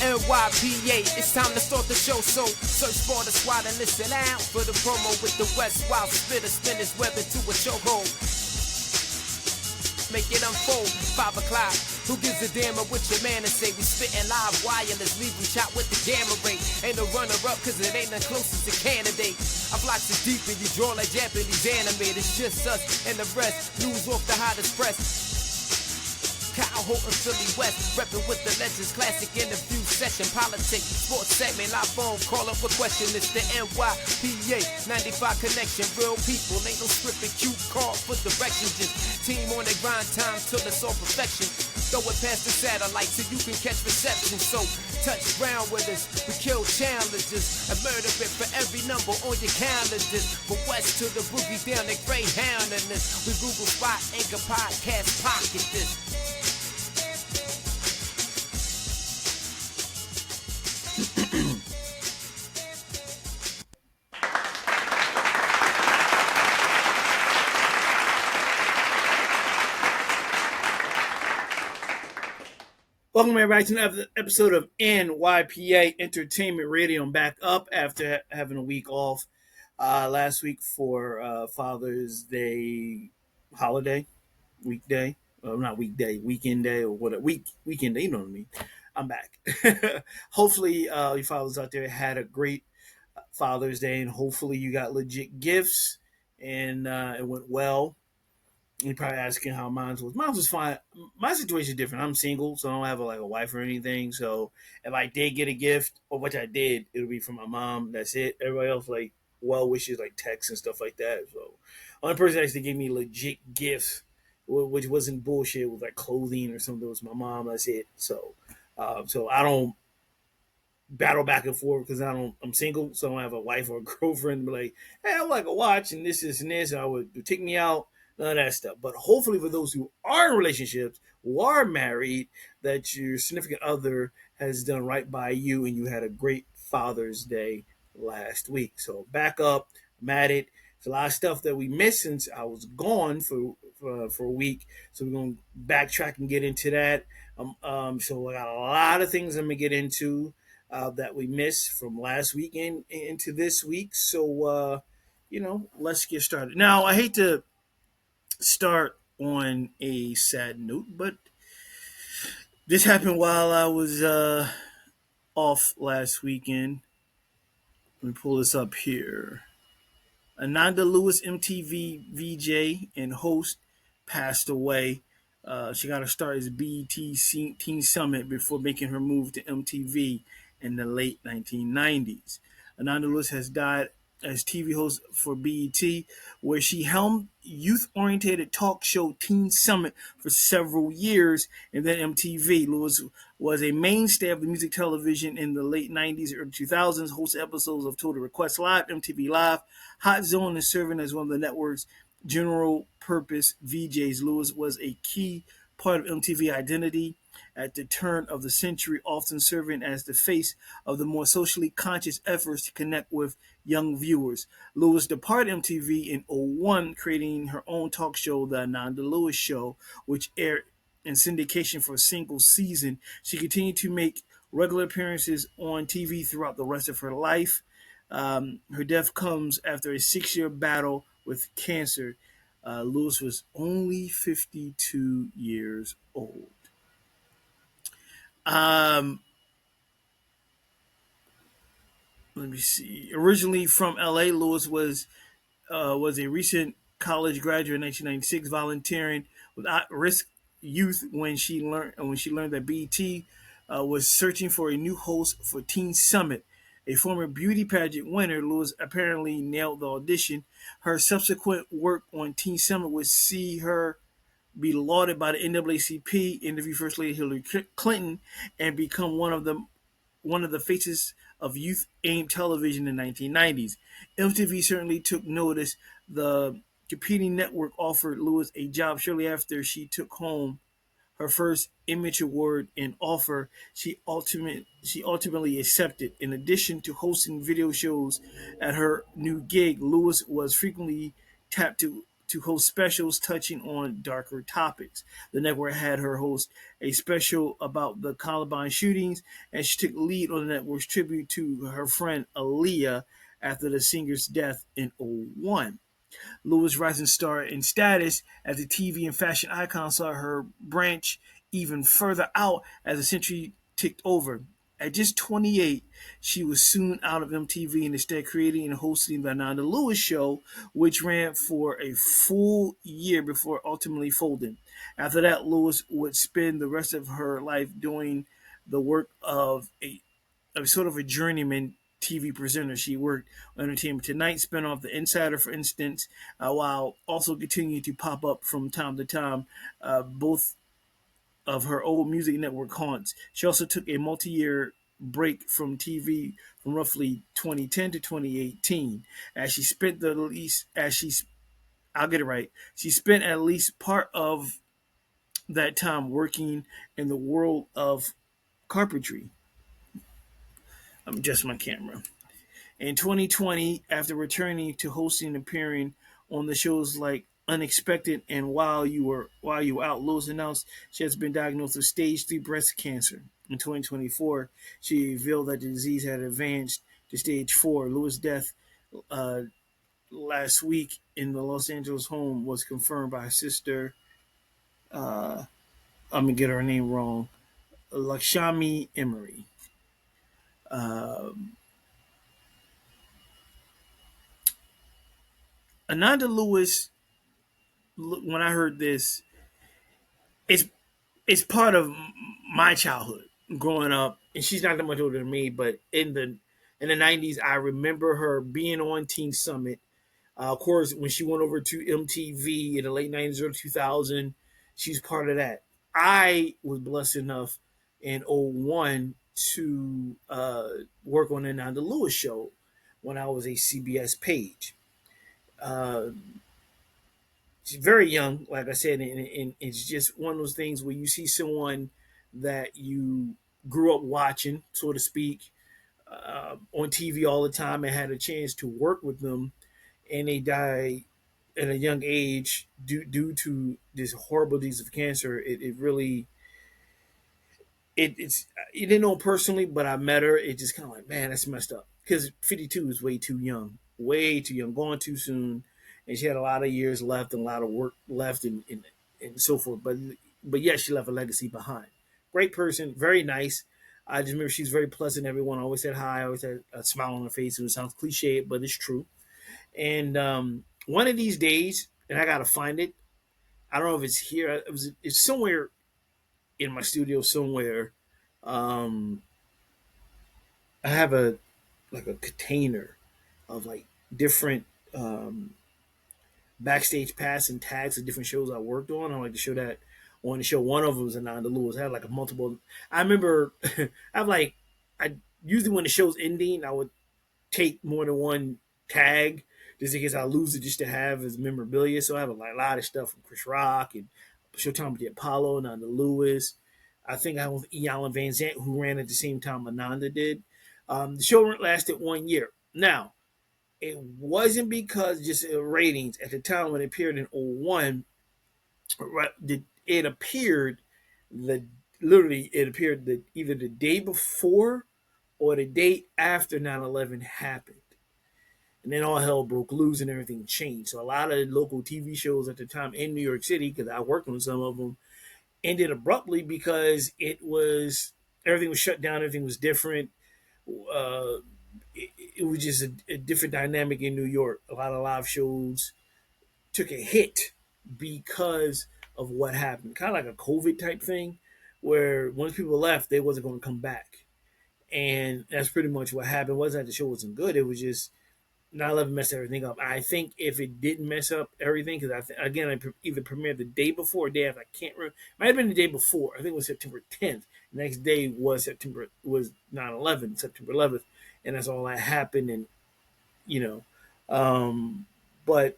NYPA, it's time to start the show, so search for the squad and listen out for the promo with the West Wild Spitter spinners weather to a chokehold. Make it unfold, 5 o'clock. Who gives a damn of what your man is say? We spittin' live wireless, leave them shot with the gamma ray. Ain't no runner-up, cause it ain't the closest to candidate. I fly so deep and you draw like Japanese anime. It's just us and the rest, news off the hottest press. Kyle Holton, Philly West, reppin' with the legends, classic interview session, politics, sports segment, live phone, call up a question, it's the NYPA, 95 connection, real people, ain't no script and cue call for direction, just team on the grind time till it's all perfection, throw it past the satellite so you can catch reception, so touch ground with us, we kill challenges, and murder it for every number on your calendars, from west to the boogie down the Greyhound in this, we Google Spot, Anchor Podcast, pocket this. Welcome everybody to another episode of NYPA Entertainment Radio. I'm back up after having a week off last week for Father's Day holiday, weekday. Well, not weekday, weekend day or whatever. Weekend day, you know what I mean. I'm back. Hopefully your fathers out there had a great Father's Day and hopefully you got legit gifts and it went well. You're probably asking how mine was. Mine was fine. My situation is different. I'm single, so I don't have a wife or anything. So if I did get a gift, or which I did, it'll be from my mom. That's it. Everybody else well wishes, like texts and stuff like that. So only person that actually gave me legit gifts, which wasn't bullshit, was like clothing or something, was my mom. That's it. So so I don't battle back and forth because I'm single, so I don't have a wife or a girlfriend. Be like, hey, I like a watch and this and this. And I would take me out. None of that stuff. But hopefully for those who are in relationships, who are married, that your significant other has done right by you and you had a great Father's Day last week. So back up, I'm at it. There's a lot of stuff that we missed since I was gone for a week. So we're going to backtrack and get into that. So I got a lot of things I'm going to get into that we missed from last weekend into this week. So, let's get started. Now, I hate to start on a sad note, but this happened while I was off last weekend. Let me pull this up here. Ananda Lewis, MTV VJ and host, passed away. She got her start as BET Teen Summit before making her move to MTV in the late 1990s. Ananda Lewis has died as TV host for BET, where she helmed youth-oriented talk show Teen Summit for several years, and then MTV. Lewis was a mainstay of the music television in the late 90s, early 2000s, hosted episodes of Total Request Live, MTV Live, Hot Zone, and serving as one of the network's general-purpose VJs. Lewis was a key part of MTV identity at the turn of the century, often serving as the face of the more socially conscious efforts to connect with young viewers. Lewis departed MTV in 2001, creating her own talk show, The Ananda Lewis Show, which aired in syndication for a single season. She continued to make regular appearances on TV throughout the rest of her life. Her death comes after a 6-year battle with cancer. Lewis was only 52 years old. Let me see. Originally from LA, Lewis was a recent college graduate in 1996, volunteering with at-risk youth when she learned that BET was searching for a new host for Teen Summit. A former beauty pageant winner, Lewis apparently nailed the audition. Her subsequent work on Teen Summit would see her be lauded by the NAACP, interview First Lady Hillary Clinton, and become one of the faces of youth-aimed television in the 1990s. MTV certainly took notice. The competing network offered Lewis a job shortly after she took home her first Image Award and offer she ultimately accepted. In addition to hosting video shows at her new gig, Lewis was frequently tapped to to host specials touching on darker topics. The network had her host a special about the Columbine shootings, and she took lead on the network's tribute to her friend Aaliyah after the singer's death in '01. Lewis' rising star in status as a TV and fashion icon saw her branch even further out as the century ticked over. At just 28, she was soon out of MTV and instead creating and hosting the Ananda Lewis Show, which ran for a full year before ultimately folding. After that, Lewis would spend the rest of her life doing the work of sort of a journeyman TV presenter. She worked on Entertainment Tonight, spinoff The Insider, for instance, while also continuing to pop up from time to time, both of her old music network haunts. She also took a multi-year break from TV from roughly 2010 to 2018, as she spent the least as she's I'll get it right. She spent at least part of that time working in the world of carpentry. I'm adjusting my camera. In 2020, after returning to hosting and appearing on the shows like Unexpected and While You Were Out, Lewis announced she has been diagnosed with stage 3 breast cancer. In 2024, she revealed that the disease had advanced to stage 4. Lewis' death uh, last week in the Los Angeles home was confirmed by her sister. Uh, I'm gonna get her name wrong. Lakshmi Emery. Uh, Ananda Lewis. When I heard this, it's it's part of my childhood growing up, and she's not that much older than me. But in the '90s, I remember her being on Teen Summit. Of course, when she went over to MTV in the late '90s, early 2000, she's part of that. I was blessed enough in '01 to work on the Ananda Lewis show when I was a CBS page. Uh, she's very young, like I said, and it's just one of those things where you see someone that you grew up watching, so to speak, on TV all the time and had a chance to work with them, and they die at a young age due to this horrible disease of cancer. It really it's you didn't know her personally, but I met her. It just kind of like, man, that's messed up because 52 is way too young, gone too soon, and she had a lot of years left and a lot of work left and so forth. But yeah, she left a legacy behind. Great person, very nice. I just remember she's very pleasant. Everyone always said hi, always had a smile on her face. It sounds cliche, but it's true. And one of these days, and I gotta find it. I don't know if it's here. It's somewhere in my studio somewhere. Um, I have a like a container of like different backstage pass and tags of different shows I worked on. I like to show that on the show. One of them was Ananda Lewis. I had like a multiple. I remember I'm like I usually when the show's ending, I would take more than one tag just in case I lose it just to have as memorabilia. So I have a lot of stuff from Chris Rock and Showtime with the Apollo, Ananda Lewis. I think I was E. Allen Van Zant, who ran at the same time Ananda did. The show lasted 1 year. Now, it wasn't because just ratings at the time when it appeared in '01. Right, it appeared the literally it appeared either the day before or the day after 9/11 happened. And then all hell broke loose and everything changed. So a lot of local TV shows at the time in New York City, because I worked on some of them, ended abruptly because everything was shut down, everything was different. Uh, it was just a different dynamic in New York. A lot of live shows took a hit because of what happened, kind of like a COVID type thing, where once people left, they wasn't going to come back, and that's pretty much what happened. It wasn't that the show wasn't good; it was just 9/11 messed everything up. I think if it didn't mess up everything, because I either premiered the day before or day after. I can't remember. It might have been the day before. I think it was September 10th. The next day was 9/11, September 11th, and that's all that happened. And you know, but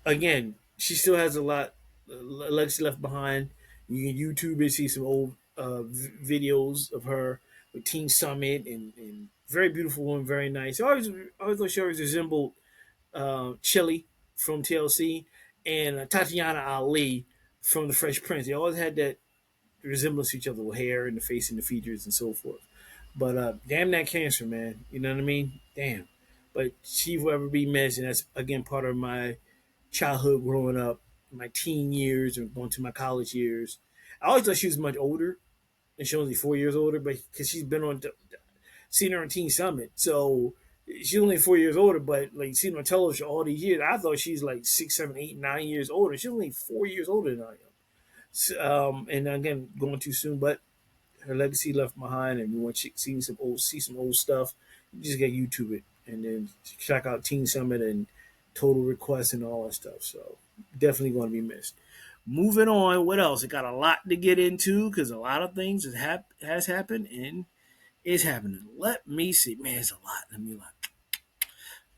again, she still has a lot legacy left behind. You can YouTube and see some old videos of her with Teen Summit and very beautiful woman, very nice. I always thought she always resembled Chili from TLC and Tatiana Ali from The Fresh Prince. They always had that resemblance to each other with hair and the face and the features and so forth. But damn that cancer, man. You know what I mean? Damn. But she will ever be missed, and that's again part of my childhood growing up, my teen years, and going to my college years. I always thought she was much older, and she was only 4 years older, but because she's been on, seen her on Teen Summit, so she's only 4 years older. But like seen her on television all these years, I thought she's like 6, 7, 8, 9 years older. She's only 4 years older than I am. And again, going too soon, but her legacy left behind, and we want to see some old stuff. You just get YouTube it, and then check out Teen Summit and Total Request and all that stuff. So definitely going to be missed. Moving on, what else? It got a lot to get into because a lot of things has happened and is happening. Let me see, man, it's a lot.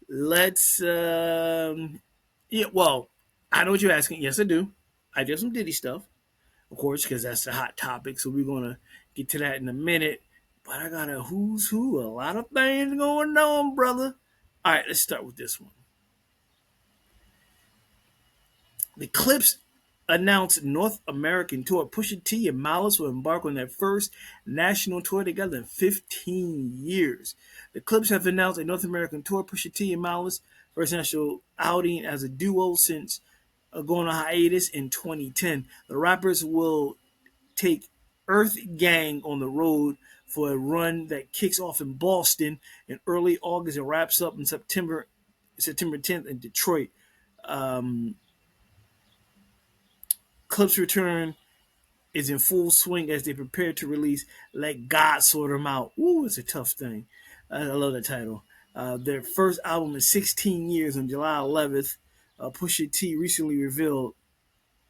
Let's yeah. Well, I know what you're asking. Yes, I do. I did some Diddy stuff, of course, because that's the hot topic. So we're gonna get to that in a minute. But I got a who's who, a lot of things going on, brother. All right, let's start with this one. The Clips announced North American tour. Pusha T and Malice will embark on their first national tour together in 15 years. The Clips have announced a North American tour. Pusha T and Malice first national outing as a duo since going on hiatus in 2010. The rappers will take Earth Gang on the road for a run that kicks off in Boston in early August and wraps up in September 10th in Detroit. Um, Clips return is in full swing as they prepare to release Let God Sort Them Out. Ooh, it's a tough thing. I love that title. Their first album in 16 years on July 11th. Pusha T recently revealed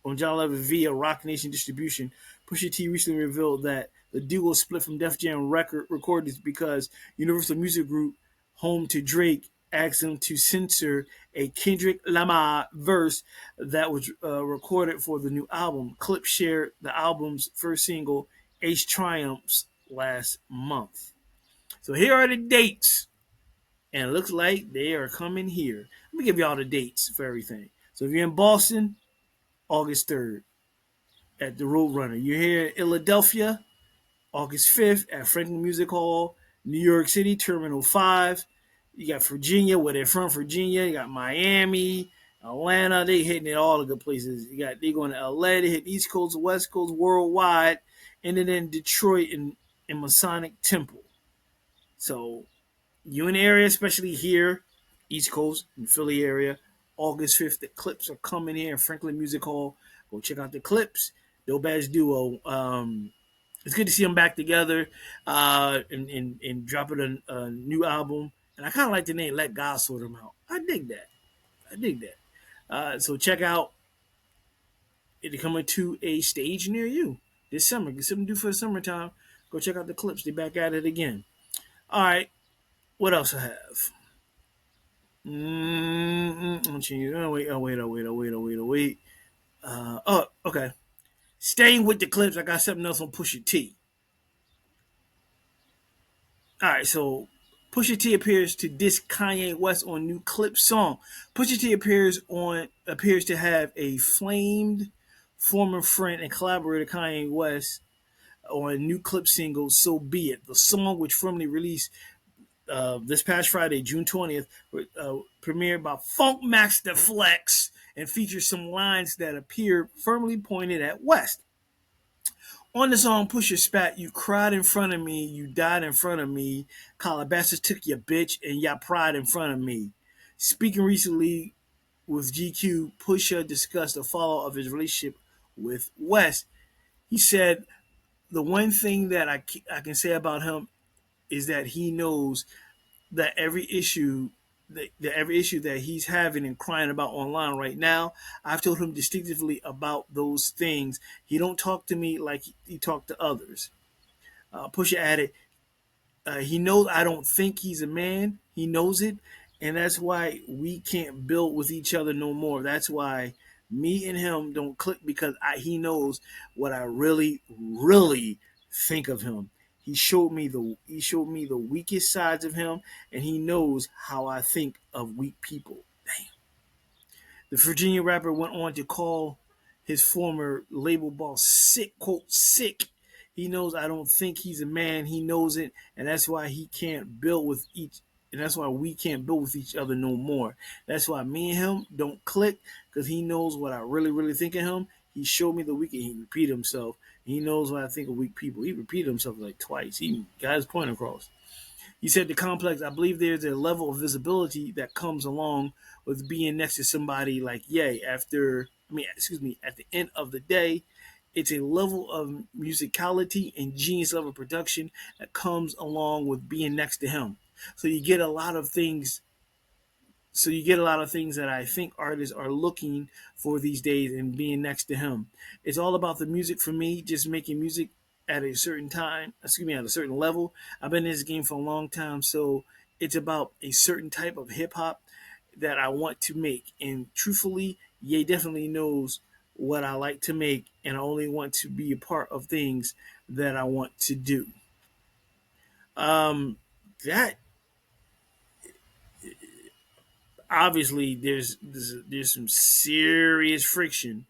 on John 11 via Rock Nation Distribution. Pusha T recently revealed that the duo split from Def Jam Recordings because Universal Music Group, home to Drake, asked him to censor a Kendrick Lamar verse that was recorded for the new album. Clip shared the album's first single, Ace Triumphs, last month. So here are the dates, and it looks like they are coming here. Let me give y'all the dates for everything. So if you're in Boston, August 3rd at the Roadrunner. You're here in Philadelphia, August 5th at Franklin Music Hall. New York City, Terminal 5. You got Virginia, where they're from, Virginia. You got Miami, Atlanta. They hitting it all the good places. They going to LA. They hit East Coast, West Coast, worldwide. And then in Detroit in Masonic Temple. So you in the area, especially here, East Coast and Philly area, August 5th, the Clips are coming here in Franklin Music Hall. Go check out the Clips. Dope ass duo. It's good to see them back together and dropping a new album. And I kind of like the name Let God Sort Them Out. I dig that. So check out it coming to a stage near you this summer. Get something to do for the summertime. Go check out the Clips. They back at it again. All right. What else I have? Wait. Okay. Staying with the Clips, I got something else on Pusha T. All right, so Pusha T appears to diss Kanye West on new Clip song. Pusha T appears to have a flamed former friend and collaborator Kanye West on a new Clip single "So Be It." The song, which formally released this past Friday, June 20th, premiered by Funk Master Flex and features some lines that appear firmly pointed at West. On the song, Pusha spat, "You cried in front of me, you died in front of me, Calabasas took your bitch, and y'all pride in front of me." Speaking recently with GQ, Pusha discussed the fallout of his relationship with West. He said, "The one thing that I can say about him is that he knows that every issue that he's having and crying about online right now, I've told him distinctively about those things. He don't talk to me like he talked to others." Pusha added, "He knows I don't think he's a man. He knows it, and that's why we can't build with each other no more. That's why me and him don't click because he knows what I really, really think of him. He showed me the weakest sides of him, and he knows how I think of weak people." Damn. The Virginia rapper went on to call his former label boss sick, quote, sick. He knows I don't think he's a man. He knows it, and that's why he can't build with each and that's why we can't build with each other no more. That's why me and him don't click, because he knows what I really, really think of him. He showed me the week and he repeated himself. He knows what I think of weak people. He repeated himself like twice. He got his point across. He said the complex, I believe there's a level of visibility that comes along with being next to somebody like Ye. At the end of the day, it's a level of musicality and genius level production that comes along with being next to him. So you get a lot of things that I think artists are looking for these days and being next to him. It's all about the music for me, just making music at a certain time, at a certain level. I've been in this game for a long time, so it's about a certain type of hip hop that I want to make. And truthfully, Ye definitely knows what I like to make, and I only want to be a part of things that I want to do. That obviously there's some serious friction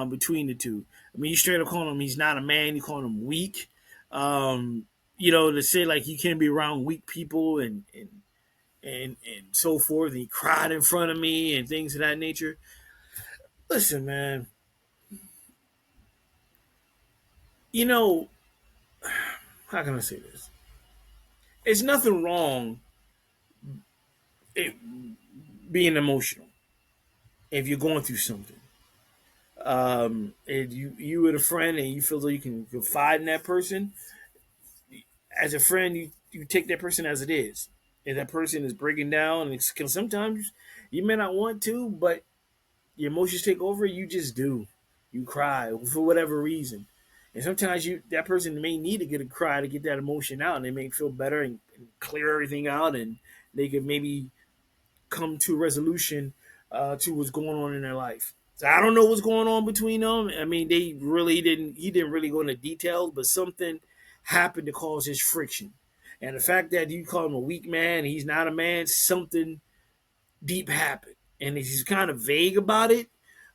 between the two. I mean, you straight up calling him he's not a man. You calling him weak. To say like you can't be around weak people and so forth. And he cried in front of me and things of that nature. Listen, man. You know how can I say this? It's nothing wrong it, being emotional if you're going through something. If you with a friend and you feel like you can confide in that person, as a friend, you take that person as it is. If that person is breaking down, and sometimes you may not want to, but your emotions take over. You just do. You cry for whatever reason, and sometimes that person may need to get a cry to get that emotion out, and they may feel better and clear everything out, and they could maybe come to a resolution to what's going on in their life. So I don't know what's going on between them. I mean, they really didn't. He didn't really go into details, but something happened to cause his friction. And the fact that you call him a weak man, he's not a man. Something deep happened, and he's kind of vague about it.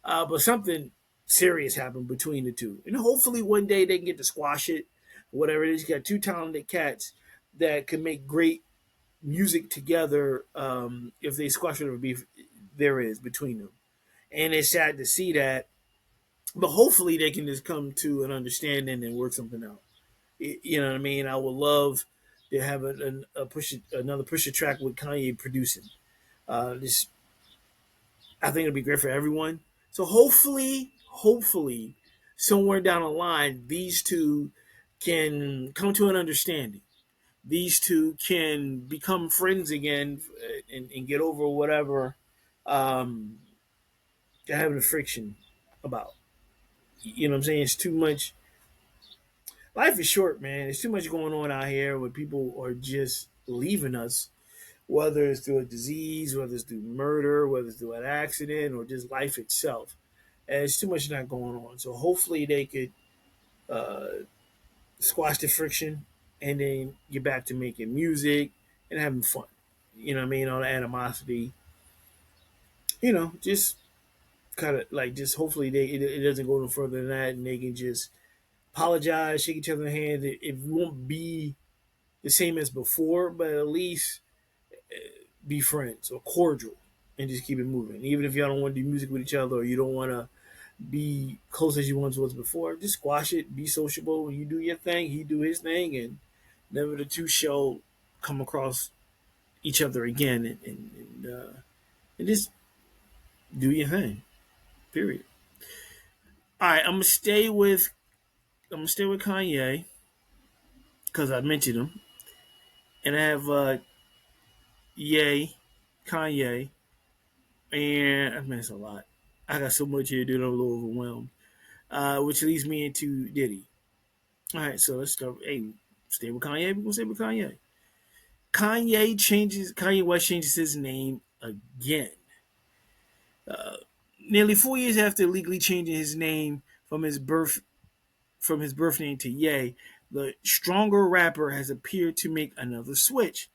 But something serious happened between the two, and hopefully one day they can get to squash it. Whatever it is, you got two talented cats that can make great music together if they squash whatever beef there is between them. And it's sad to see that, but hopefully they can just come to an understanding and work something out. You know what I mean? I would love to have another Pusha track with Kanye producing. This I think it'll be great for everyone. So hopefully, somewhere down the line, these two can come to an understanding. These two can become friends again and get over whatever they're having a friction about. You know what I'm saying? It's too much. Life is short, man. There's too much going on out here where people are just leaving us, whether it's through a disease, whether it's through murder, whether it's through an accident, or just life itself. And it's too much not going on. So hopefully they could uh, squash the friction and then get back to making music and having fun. You know what I mean? All the animosity. Just kind of like just hopefully it doesn't go no further than that, and they can just apologize, shake each other's hand. It won't be the same as before, but at least be friends or cordial and just keep it moving. Even if y'all don't want to do music with each other or you don't want to be close as you once was before, just squash it, be sociable. You do your thing, he do his thing, and never the two shall come across each other again and just do your thing. Period. All right, I'm gonna stay with Kanye because I mentioned him, and I have Ye, Kanye, and I mean it's a lot. I got so much here, dude. I'm a little overwhelmed. Which leads me into Diddy. All right, so let's start. Hey, stay with Kanye. We're gonna stay with Kanye. Kanye West changes his name again. Nearly 4 years after legally changing his name from his birth name to Ye, the stronger rapper has appeared to make another switch.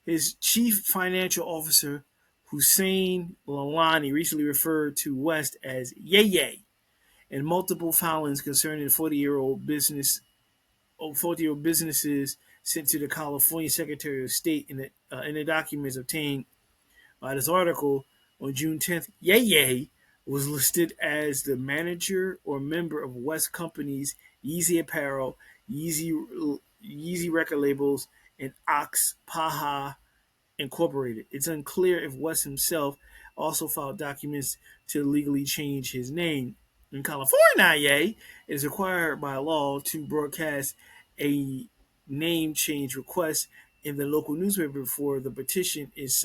His chief financial officer, Hussein Lalani recently referred to West as Yay Yay, and multiple filings concerning the 40-year-old businesses sent to the California Secretary of State in the documents obtained by this article on June 10th. Yay Yay was listed as the manager or member of West Companies, Yeezy Apparel, Yeezy record labels, and Ox Paha Incorporated. It's unclear if West himself also filed documents to legally change his name. In California, it is required by law to broadcast a name change request in the local newspaper before the petition is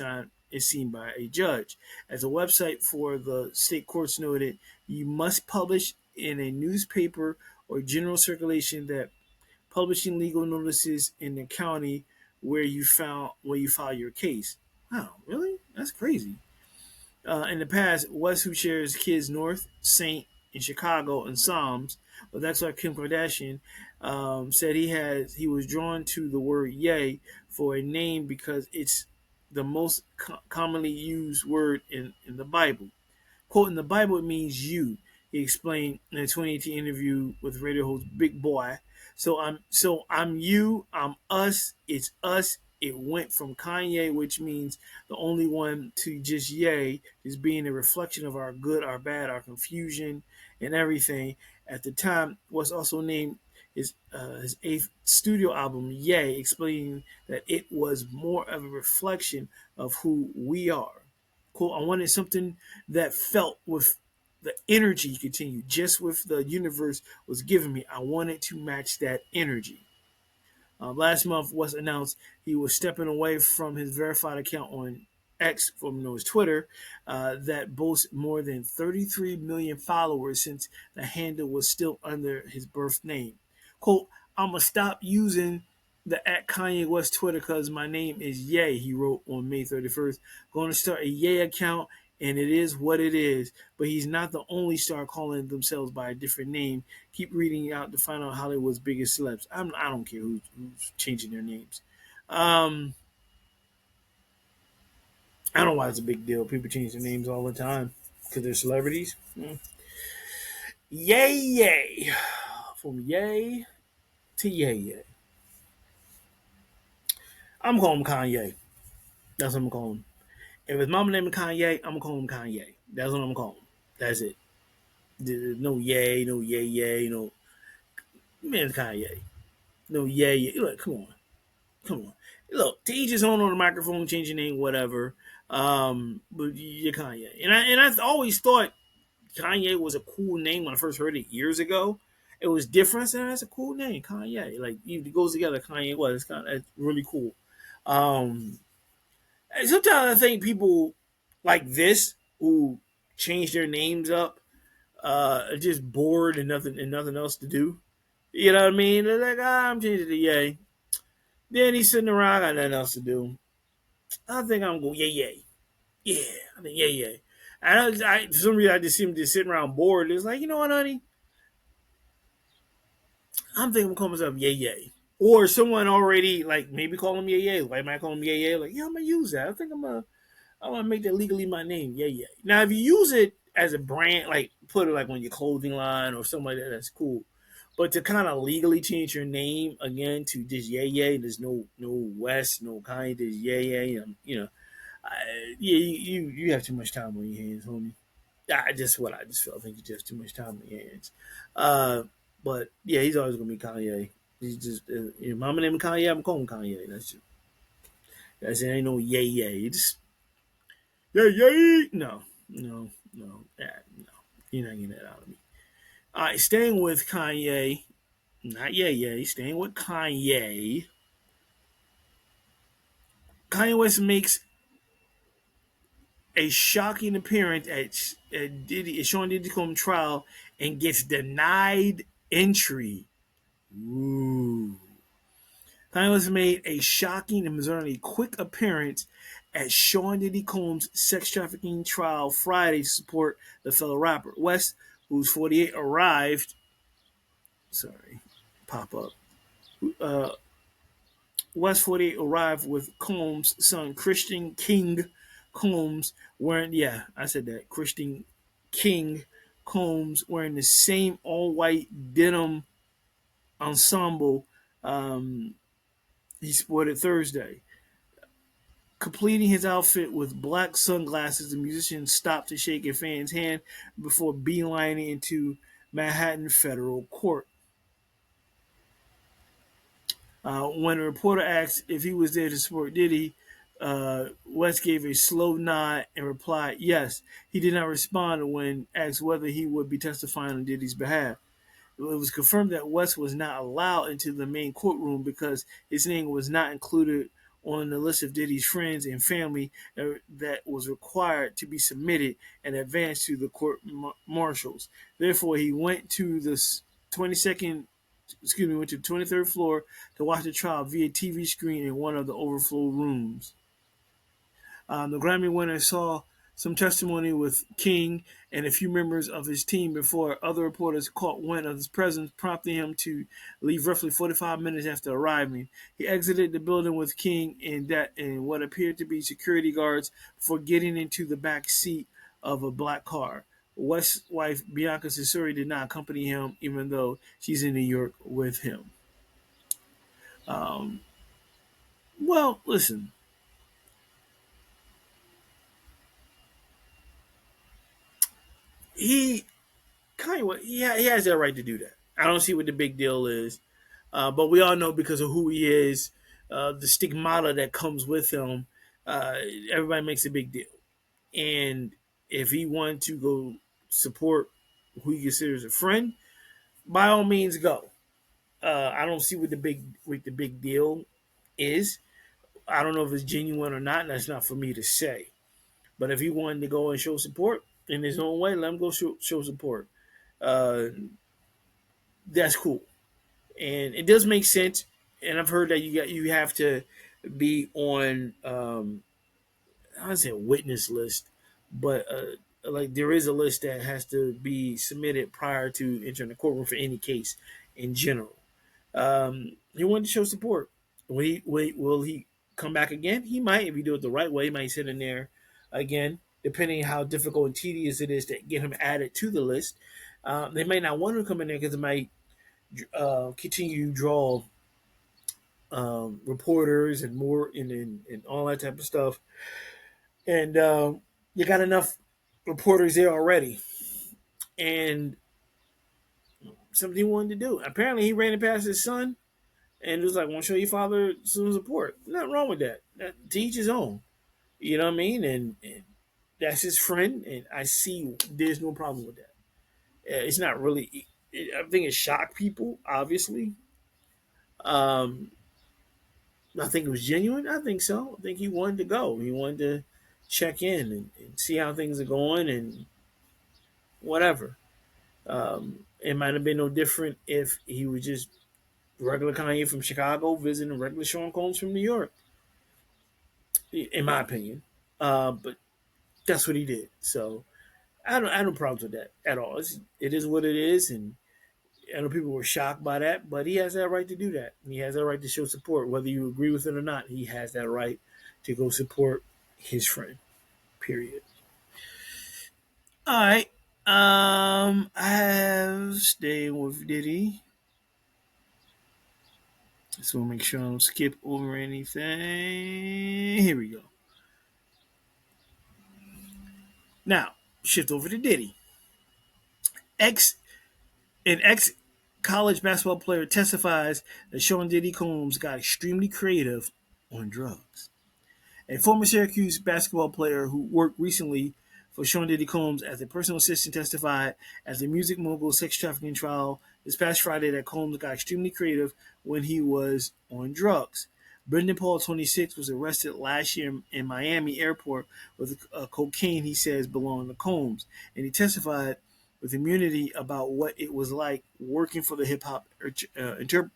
seen by a judge. As a website for the state courts noted, you must publish in a newspaper or general circulation that publishing legal notices in the county where you file your case. Wow, really? That's crazy. In the past, West, who shares Kids North, Saint in Chicago, and Psalms, but that's like Kim Kardashian, said he was drawn to the word "yay" for a name because it's the most commonly used word in the Bible. Quote, in the Bible, it means you, he explained in a 2018 interview with radio host Big Boy. So I'm you, I'm us, it's us. It went from Kanye, which means the only one, to just yay, is being a reflection of our good, our bad, our confusion, and everything. At the time, was also named his eighth studio album, Yay, explaining that it was more of a reflection of who we are. Cool. I wanted something that felt with the energy, he continued, just with the universe was giving me. I wanted to match that energy. Last month, West announced he was stepping away from his verified account on X, formerly known as Twitter, that boasts more than 33 million followers since the handle was still under his birth name. Quote, I'm going to stop using the at Kanye West Twitter because my name is Ye, he wrote on May 31st. Going to start a Ye account, and it is what it is. But he's not the only star calling themselves by a different name. Keep reading out to find out Hollywood's biggest celebs. I don't care who's changing their names. I don't know why it's a big deal. People change their names all the time because they're celebrities. Yay, yay. From yay to yay, yay. I'm calling him Kanye. That's what I'm calling him. If his mama named Kanye, I'm gonna call him Kanye. That's what I'm gonna call him. That's it. There's no yay, no yay, yay, no man Kanye. No yay, yay. Look, come on. Look, to each his own on the microphone, change your name, whatever. But you're Kanye, and I always thought Kanye was a cool name when I first heard it years ago. It was different. I said, that's a cool name, Kanye. Like it goes together. Kanye was. It's really cool. Um, Sometimes I think people like this who change their names up are just bored and nothing else to do. You know what I mean? They're like, I'm changing to yay. Then he's sitting around, got nothing else to do. I think I'm going yay yay. Yeah, I think yay yay. And for some reason I just see him just sitting around bored. It's like, you know what, honey? I'm thinking I'm calling myself yay yay. Or someone already like maybe call him yay yay. Why am I calling him yay yay? Like, yeah, I'm gonna use that. I want to make that legally my name. Yeah, yeah. Now, if you use it as a brand, like put it like on your clothing line or something like that, that's cool. But to kind of legally change your name again to just Yay Yay, there's no West, no kind, there's Yay Yay. Yeah, you have too much time on your hands, homie. I just feel. I think you just have too much time on your hands. Uh, but yeah, he's always gonna be Kanye. He's just your mama named Kanye. I'm calling Kanye. That's it. Ain't no Yay Yay. It's yeah, yeah. No. You're not getting that out of me. All right, staying with Kanye, not yeah, yeah. Staying with Kanye. Kanye West makes a shocking appearance at Sean Diddy trial and gets denied entry. Ooh. Kanye West made a shocking and bizarrely quick appearance at Sean Diddy Combs' sex trafficking trial Friday to support the fellow rapper. West, who's 48, arrived. Sorry, pop up. West 48 arrived with Combs' son Christian King Combs wearing, yeah, I said that. Christine King Combs wearing the same all white denim ensemble he sported Thursday. Completing his outfit with black sunglasses, the musician stopped to shake a fan's hand before beelining into Manhattan federal court. When a reporter asked if he was there to support Diddy, West gave a slow nod and replied, yes. He did not respond when asked whether he would be testifying on Diddy's behalf. It was confirmed that West was not allowed into the main courtroom because his name was not included on the list of Diddy's friends and family that was required to be submitted in advance to the court marshals. Therefore, he went to the 22nd went to the 23rd floor to watch the trial via TV screen in one of the overflow rooms. The Grammy winner saw some testimony with King and a few members of his team before other reporters caught wind of his presence, prompting him to leave roughly 45 minutes after arriving. He exited the building with King and what appeared to be security guards before getting into the back seat of a black car. West's wife, Bianca Cesuri, did not accompany him, even though she's in New York with him. Um, well, listen. He Kanye, he has that right to do that. I don't see what the big deal is, but we all know because of who he is, the stigmata that comes with him. Uh, Everybody makes a big deal, and if he wanted to go support who he considers a friend, by all means go. I don't see what the big deal is. I don't know if it's genuine or not, and that's not for me to say. But if he wanted to go and show support in his own way, let him go show support. Uh, that's cool, and it does make sense. And I've heard that you have to be on I don't say a witness list, but like there is a list that has to be submitted prior to entering the courtroom for any case in general. He wanted to show support. Will he come back again? He might if he do it the right way. He might sit in there again, depending how difficult and tedious it is to get him added to the list. They may not want him to come in there because it might continue to draw reporters and more and all that type of stuff. And you got enough reporters there already. And something he wanted to do. Apparently, he ran it past his son and it was like, "Want to show your father some support?" Nothing wrong with that. To each his own. You know what I mean? And that's his friend, and I see there's no problem with that. It's not really. I think it shocked people, obviously. Um, I think it was genuine. I think so. I think he wanted to go. He wanted to check in and see how things are going and whatever. It might have been no different if he was just regular Kanye from Chicago visiting regular Sean Combs from New York, in my opinion. But that's what he did. So I don't problems with that at all. It is what it is, and I know people were shocked by that, but he has that right to do that. He has that right to show support, whether you agree with it or not. He has that right to go support his friend. Period. All right. I have staying with Diddy. So make sure I don't skip over anything. Here we go. Now, shift over to Diddy. Ex An ex college basketball player testifies that Sean Diddy Combs got extremely creative on drugs. A former Syracuse basketball player who worked recently for Sean Diddy Combs as a personal assistant testified at the music mogul sex trafficking trial this past Friday that Combs got extremely creative when he was on drugs. Brendan Paul, 26, was arrested last year in Miami airport with cocaine he says belonged to Combs, and he testified with immunity about what it was like working for the hip hop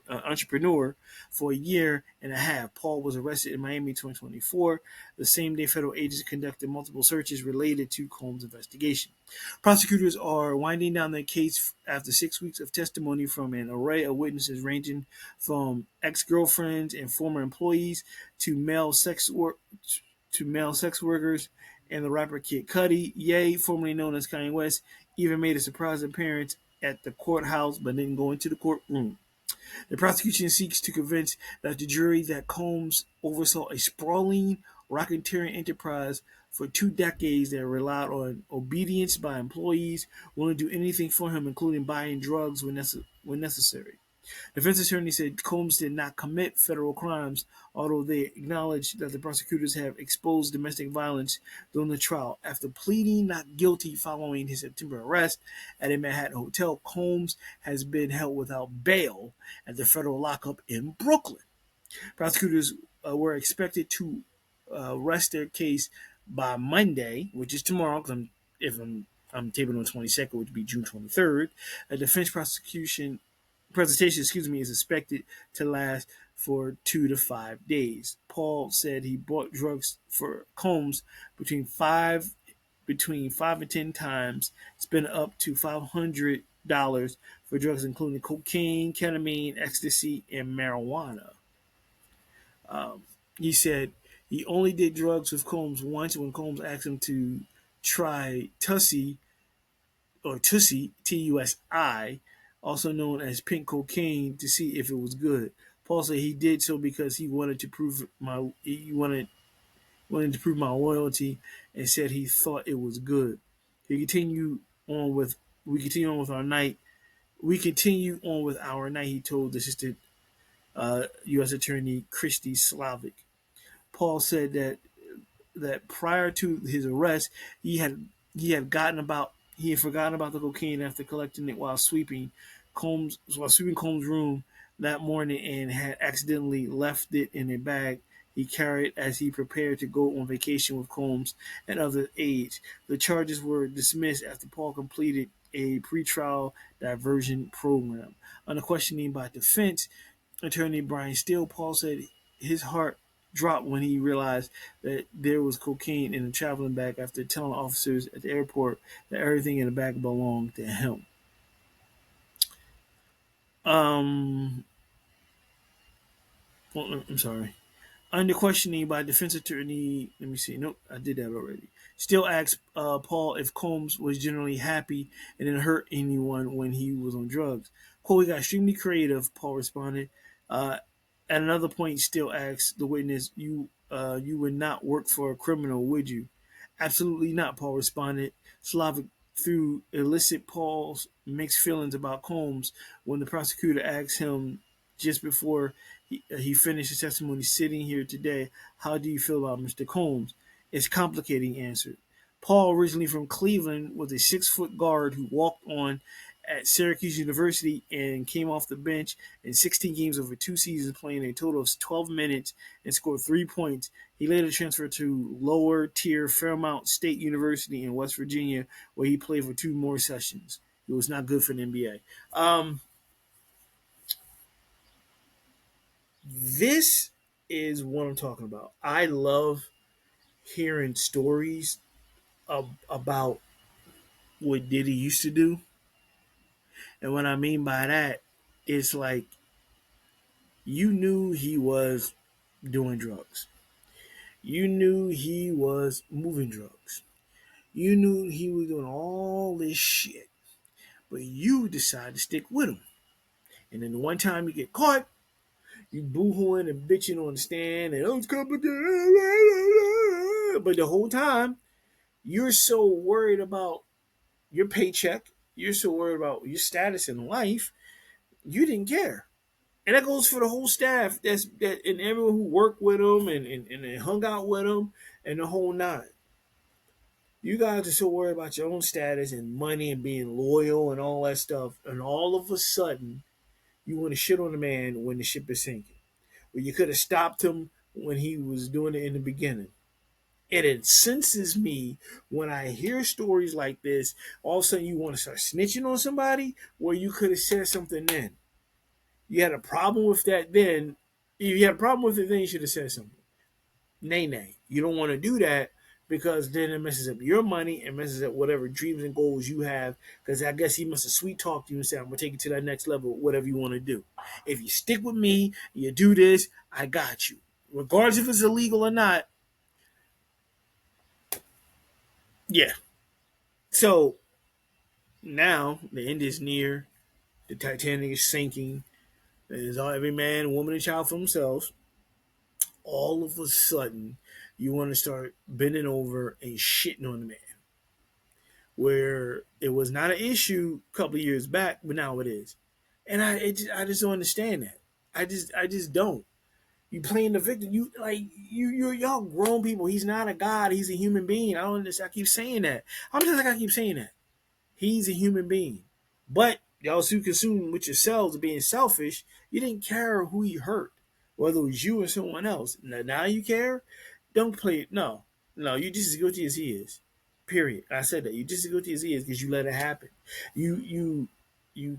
entrepreneur for a year and a half. Paul was arrested in Miami 2024. The same day, federal agents conducted multiple searches related to Combs' investigation. Prosecutors are winding down their case after 6 weeks of testimony from an array of witnesses ranging from ex-girlfriends and former employees to male sex work to male sex workers, and the rapper Kid Cudi. Ye, formerly known as Kanye West, even made a surprise appearance at the courthouse but didn't go into the courtroom. The prosecution seeks to convince that the jury that Combs oversaw a sprawling racketeering enterprise for 2 decades that relied on obedience by employees willing to do anything for him, including buying drugs when necessary. The defense attorney said Combs did not commit federal crimes, although they acknowledged that the prosecutors have exposed domestic violence during the trial. After pleading not guilty following his September arrest at a Manhattan hotel, Combs has been held without bail at the federal lockup in Brooklyn. Prosecutors were expected to rest their case by Monday, which is tomorrow, because I'm taping on the 22nd, which would be June 23rd. A defense presentation, is expected to last for 2 to 5 days. Paul said he bought drugs for Combs between five and 10 times, spent up to $500 for drugs including cocaine, ketamine, ecstasy, and marijuana. Um, he said he only did drugs with Combs once when Combs asked him to try Tussie, Tusi, also known as pink cocaine, to see if it was good. Paul said he did so because he wanted to prove my loyalty, and said he thought it was good. He continued on with we continue on with our night. We continue on with our night. He told the assistant U.S. Attorney Christy Slavic. Paul said that prior to his arrest, he had forgotten about the cocaine after collecting it while sweeping Combs' room that morning, and had accidentally left it in a bag he carried as he prepared to go on vacation with Combs and other aides. The charges were dismissed after Paul completed a pretrial diversion program. Under questioning by defense attorney Brian Steele, Paul said his heart dropped when he realized that there was cocaine in the traveling bag after telling officers at the airport that everything in the bag belonged to him. Um, well, I'm sorry. Under questioning by defense attorney, let me see. Nope, I did that already. Still asked Paul if Combs was generally happy and didn't hurt anyone when he was on drugs. "Quote, we got extremely creative," Paul responded. At another point, Still asked the witness, you would not work for a criminal, would you?" "Absolutely not," Paul responded. Slavic threw illicit Paul's mixed feelings about Combs when the prosecutor asked him just before he finished his testimony, "Sitting here today, how do you feel about Mr. Combs?" "It's complicated," he answered. Paul, originally from Cleveland, was a 6-foot guard who walked on at Syracuse University and came off the bench in 16 games over 2 seasons, playing a total of 12 minutes and scored 3 points. He later transferred to lower tier Fairmont State University in West Virginia, where he played for 2 more seasons. It was not good for the NBA. This is what I'm talking about. I love hearing stories about what Diddy used to do. And what I mean by that, it's like you knew he was doing drugs. You knew he was moving drugs. You knew he was doing all this shit. But you decided to stick with him. And then the one time you get caught, you boo-hooing and bitching on the stand, and, "Oh, it's complicated." But the whole time, you're so worried about your paycheck, you're so worried about your status in life, you didn't care. And that goes for the whole staff and everyone who worked with him and hung out with him and the whole nine. You guys are so worried about your own status and money and being loyal and all that stuff, and all of a sudden you want to shit on the man when the ship is sinking. Well, you could have stopped him when he was doing it in the beginning. It incenses me when I hear stories like this. All of a sudden, you want to start snitching on somebody where you could have said something then. You had a problem with that then. If you had a problem with it then, you should have said something. Nay, nay. You don't want to do that because then it messes up your money and messes up whatever dreams and goals you have. Because I guess he must have sweet talked you and said, "I'm going to take you to that next level, whatever you want to do. If you stick with me, you do this, I got you." Regardless if it's illegal or not, Yeah. So now the end is near. The Titanic is sinking. There's all every man, woman, and child for themselves. All of a sudden, you want to start bending over and shitting on the man. Where it was not an issue a couple of years back, but now it is. And I just don't understand that. I just don't. You playing the victim. You like y'all grown people. He's not a god. He's a human being. I don't understand. I keep saying that. I'm just like I keep saying that. He's a human being. But y'all so consumed with yourselves being selfish, you didn't care who he hurt, whether it was you or someone else. Now you care. Don't play it. No, no. You just as guilty as he is. Period. I said that. You just as guilty as he is because you let it happen. You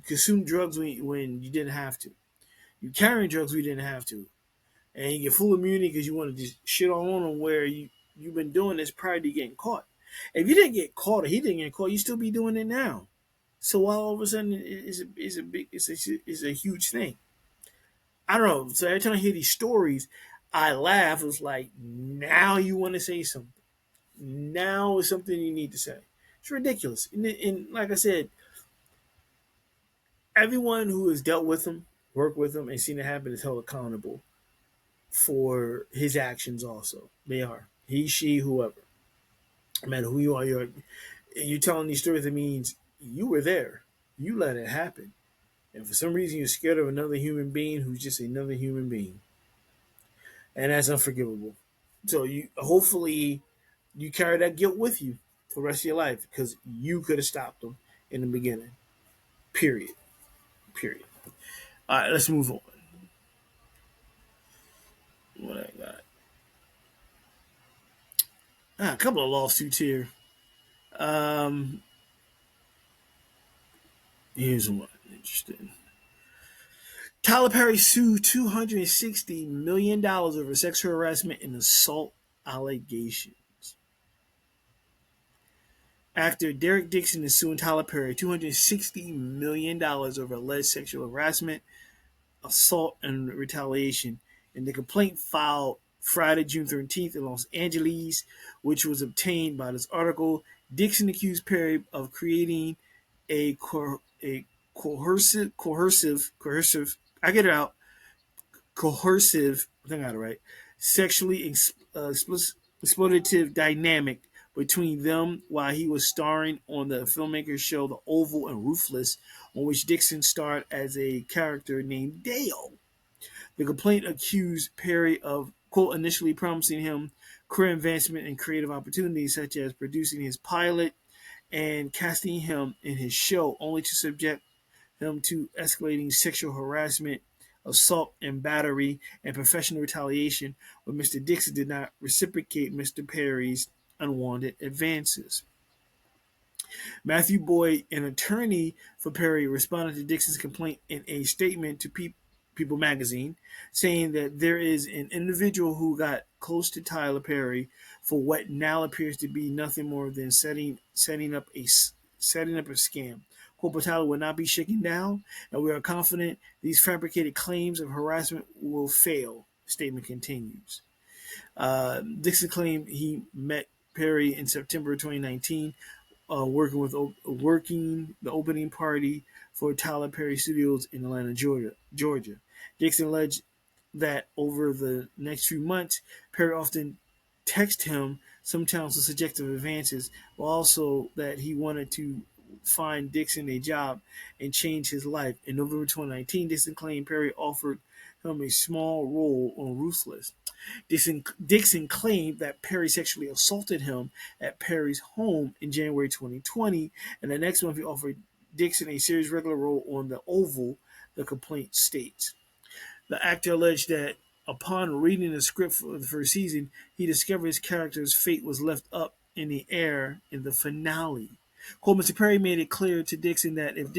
consume drugs when you didn't have to. You carrying drugs when you didn't have to, and you get full immunity because you want to just shit on him where you've been doing this prior to getting caught. If you didn't get caught or he didn't get caught, you still be doing it now. So all of a sudden it's a huge thing. I don't know. So every time I hear these stories, I laugh. It's like now you want to say something. Now is something you need to say. It's ridiculous. And like I said, everyone who has dealt with him, worked with him, and seen it happen is held accountable for his actions. Also, they are he, she, whoever. No matter who you are, you're telling these stories. That means you were there. You let it happen. And for some reason, you're scared of another human being who's just another human being, and that's unforgivable. So you hopefully you carry that guilt with you for the rest of your life because you could have stopped them in the beginning. Period. Period. All right, let's move on. What I got? A couple of lawsuits here. Um, Here's one interesting. Tyler Perry sued $260 million over sexual harassment and assault allegations. Actor Derek Dixon is suing Tyler Perry $260 million over alleged sexual harassment, assault, and retaliation. In the complaint filed Friday, June 13th in Los Angeles, which was obtained by this article, Dixon accused Perry of creating a coercive, I get it out, coercive, I think I got it right, sexually exploitative dynamic between them while he was starring on the filmmaker's show The Oval and Ruthless, on which Dixon starred as a character named Dale. The complaint accused Perry of, quote, initially promising him career advancement and creative opportunities, such as producing his pilot and casting him in his show, only to subject him to escalating sexual harassment, assault and battery, and professional retaliation when Mr. Dixon did not reciprocate Mr. Perry's unwanted advances. Matthew Boyd, an attorney for Perry, responded to Dixon's complaint in a statement to People magazine, saying that there is an individual who got close to Tyler Perry for what now appears to be nothing more than setting up a scam. Corporal Tyler will not be shaken down, and we are confident these fabricated claims of harassment will fail. The statement continues. Dixon claimed he met Perry in September 2019, working the opening party for Tyler Perry Studios in Atlanta, Georgia. Dixon alleged that over the next few months, Perry often texted him, sometimes with suggestive advances, but also that he wanted to find Dixon a job and change his life. In November 2019, Dixon claimed Perry offered him a small role on Ruthless. Dixon claimed that Perry sexually assaulted him at Perry's home in January 2020, and the next month he offered Dixon a series regular role on The Oval, the complaint states. The actor alleged that upon reading the script for the first season, he discovered his character's fate was left up in the air in the finale. Mr. Perry made it clear to Dixon that if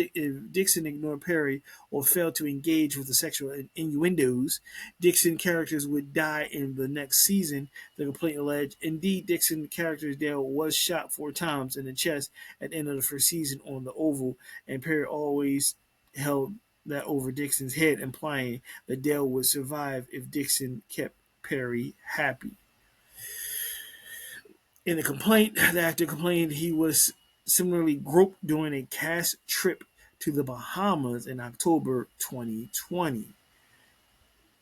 Dixon ignored Perry or failed to engage with the sexual innuendos, Dixon characters would die in the next season, the complaint alleged. Indeed, Dixon character's Dale was shot 4 times in the chest at the end of the first season on the Oval, and Perry always held that over Dixon's head, implying that Dale would survive if Dixon kept Perry happy. In the complaint, the actor complained he was similarly groped during a cast trip to the Bahamas in October 2020.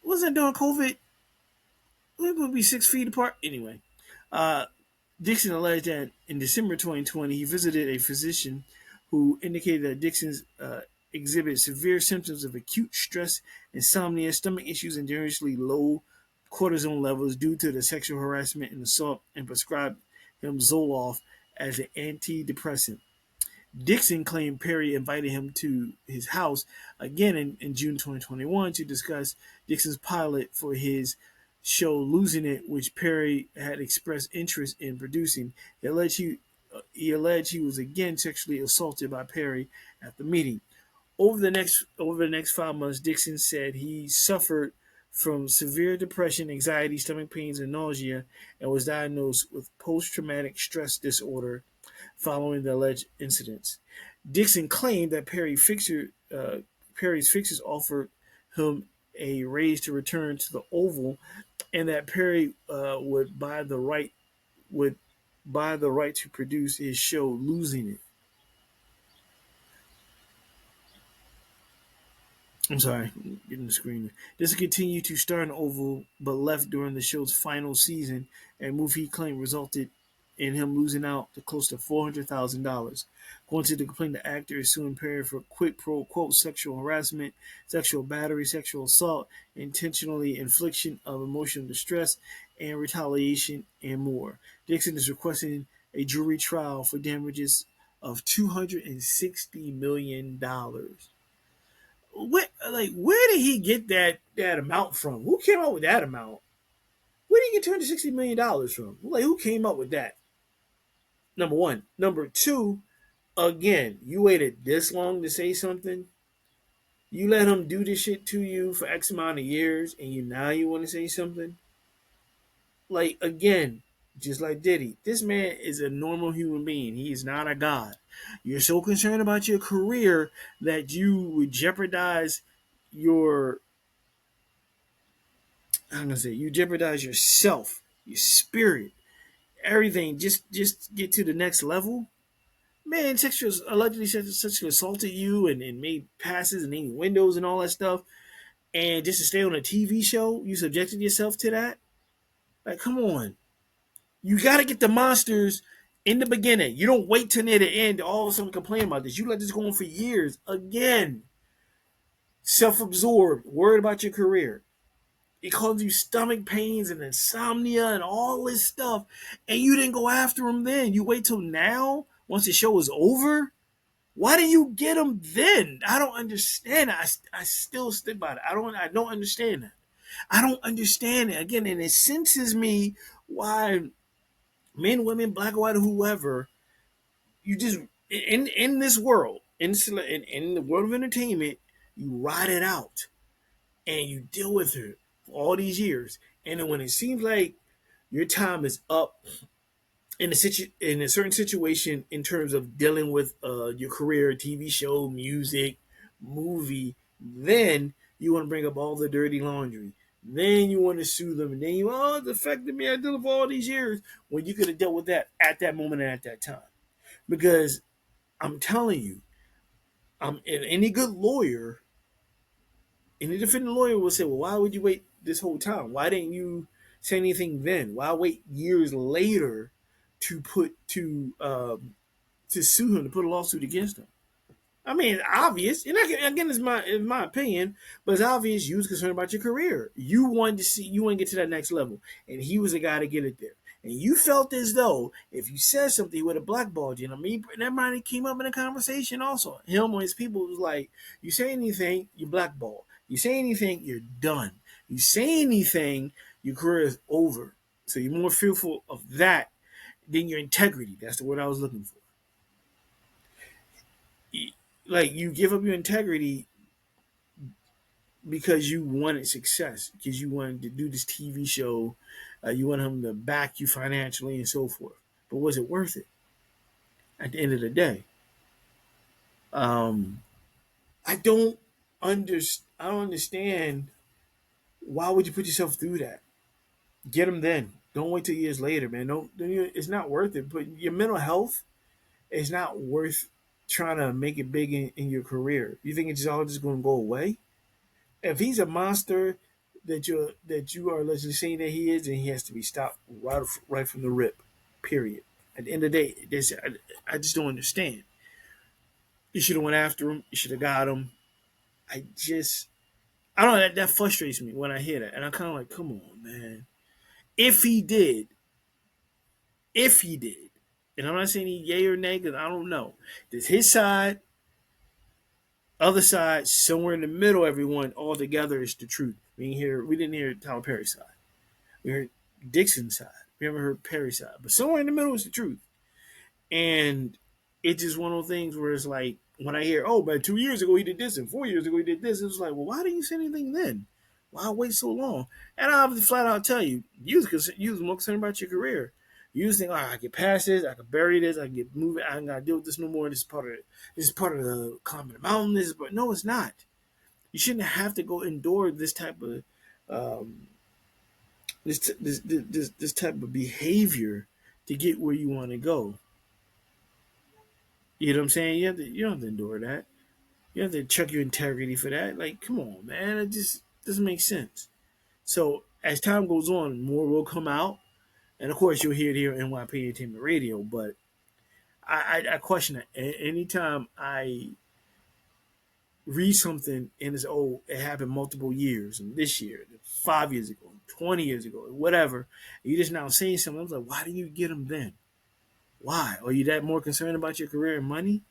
Wasn't during COVID? We would be 6 feet apart anyway. Uh, Dixon alleged that in December 2020, he visited a physician who indicated that Dixon's exhibited severe symptoms of acute stress, insomnia, stomach issues, and dangerously low cortisone levels due to the sexual harassment and assault, and prescribed him Zoloft as an antidepressant. Dixon claimed Perry invited him to his house again in June 2021 to discuss Dixon's pilot for his show Losing It, which Perry had expressed interest in producing. He alleged he was again sexually assaulted by Perry at the meeting. Over the next 5 months, Dixon said he suffered from severe depression, anxiety, stomach pains, and nausea, and was diagnosed with post-traumatic stress disorder following the alleged incidents. Dixon claimed that Perry's fixers offered him a raise to return to the Oval, and that Perry would buy the right to produce his show, Losing It. I'm sorry, getting the screen. This continued to star in Oval, but left during the show's final season, a move he claimed resulted in him losing out to close to $400,000. According to the complaint, the actor is suing Perry for quid pro quo sexual harassment, sexual battery, sexual assault, intentionally infliction of emotional distress, and retaliation, and more. Dixon is requesting a jury trial for damages of $260 million. Where did he get that amount from? Who came up with that amount? Where did he get $260 million from? Like, who came up with that? Number one. Number two, again, you waited this long to say something. You let him do this shit to you for X amount of years, and you want to say something. Like, again, just like Diddy, this man is a normal human being. He is not a god. You're so concerned about your career that you would jeopardize your I'm gonna say you jeopardize yourself, your spirit, everything. Just get to the next level. Man, allegedly sexually assaulted you and made passes and any windows and all that stuff. And just to stay on a TV show, you subjected yourself to that. Like, come on. You gotta get the monsters in the beginning. You don't wait till near the end to all of a sudden complain about this. You let this go on for years. Again, self-absorbed, worried about your career. It caused you stomach pains and insomnia and all this stuff. And you didn't go after him then. You wait till now, once the show is over. Why didn't you get him then? I don't understand. I still stick by it. I don't understand that. I don't understand it. Again, and it senses me why men, women, black, white, whoever, you just in this world, in the world of entertainment, you ride it out and you deal with it for all these years. And then when it seems like your time is up in a certain situation in terms of dealing with your career, TV show, music, movie, then you want to bring up all the dirty laundry. Then you want to sue them, and then it's affected me. I dealt with all these years when you could have dealt with that at that moment and at that time. Because I'm telling you, any good lawyer, any defendant lawyer will say, well, why would you wait this whole time? Why didn't you say anything then? Why wait years later to sue him, to put a lawsuit against him? I mean, it's obvious. And again, it's my opinion, but it's obvious you was concerned about your career. You wanted to get to that next level, and he was the guy to get it there. And you felt as though if you said something, he would have blackballed you. And I mean, that might came up in a conversation also. Him or his people was like, you say anything, you blackball. You say anything, you're done. You say anything, your career is over. So you're more fearful of that than your integrity. That's the word I was looking for. Like, you give up your integrity because you wanted success, because you wanted to do this TV show, you want him to back you financially and so forth. But was it worth it? At the end of the day, um, I don't I don't understand. Why would you put yourself through that? Get him then. Don't wait till years later, man. Don't. It's not worth it. But your mental health is not worth trying to make it big in your career. You think it's all just going to go away? If he's a monster that you are let's just saying that he is, then he has to be stopped right from the rip. Period. At the end of the day, I just don't understand. You should have went after him. You should have got him. I don't know. That frustrates me when I hear that, and I'm kind of like, come on, man. If he did, if he did, and I'm not saying he yay or nay because I don't know. There's his side, other side, somewhere in the middle. Everyone all together is the truth. We didn't hear Tyler Perry's side. We heard Dixon's side. We haven't heard Perry's side, but somewhere in the middle is the truth. And it's just one of those things where it's like when I hear, oh, but 2 years ago he did this and 4 years ago he did this, it's like, well, why didn't you say anything then? Why wait so long? And I'll flat out tell you, you was more concerned about your career. You just think, all right, I can pass this, I can bury this, I can get moving, I ain't gotta deal with this no more. This is part of the climbing the mountain. But no, it's not. You shouldn't have to go endure this type of um, this type of behavior to get where you want to go. You know what I'm saying? You don't have to endure that. You have to check your integrity for that. Like, come on, man. It just doesn't make sense. So as time goes on, more will come out, and of course you'll hear it here on NYP Entertainment Radio. But I question it. Anytime I read something and it's it happened multiple years, and this year, 5 years ago, 20 years ago, whatever, and you just now saying something. I was like, why didn't you get them then? Why? Are you that more concerned about your career and money?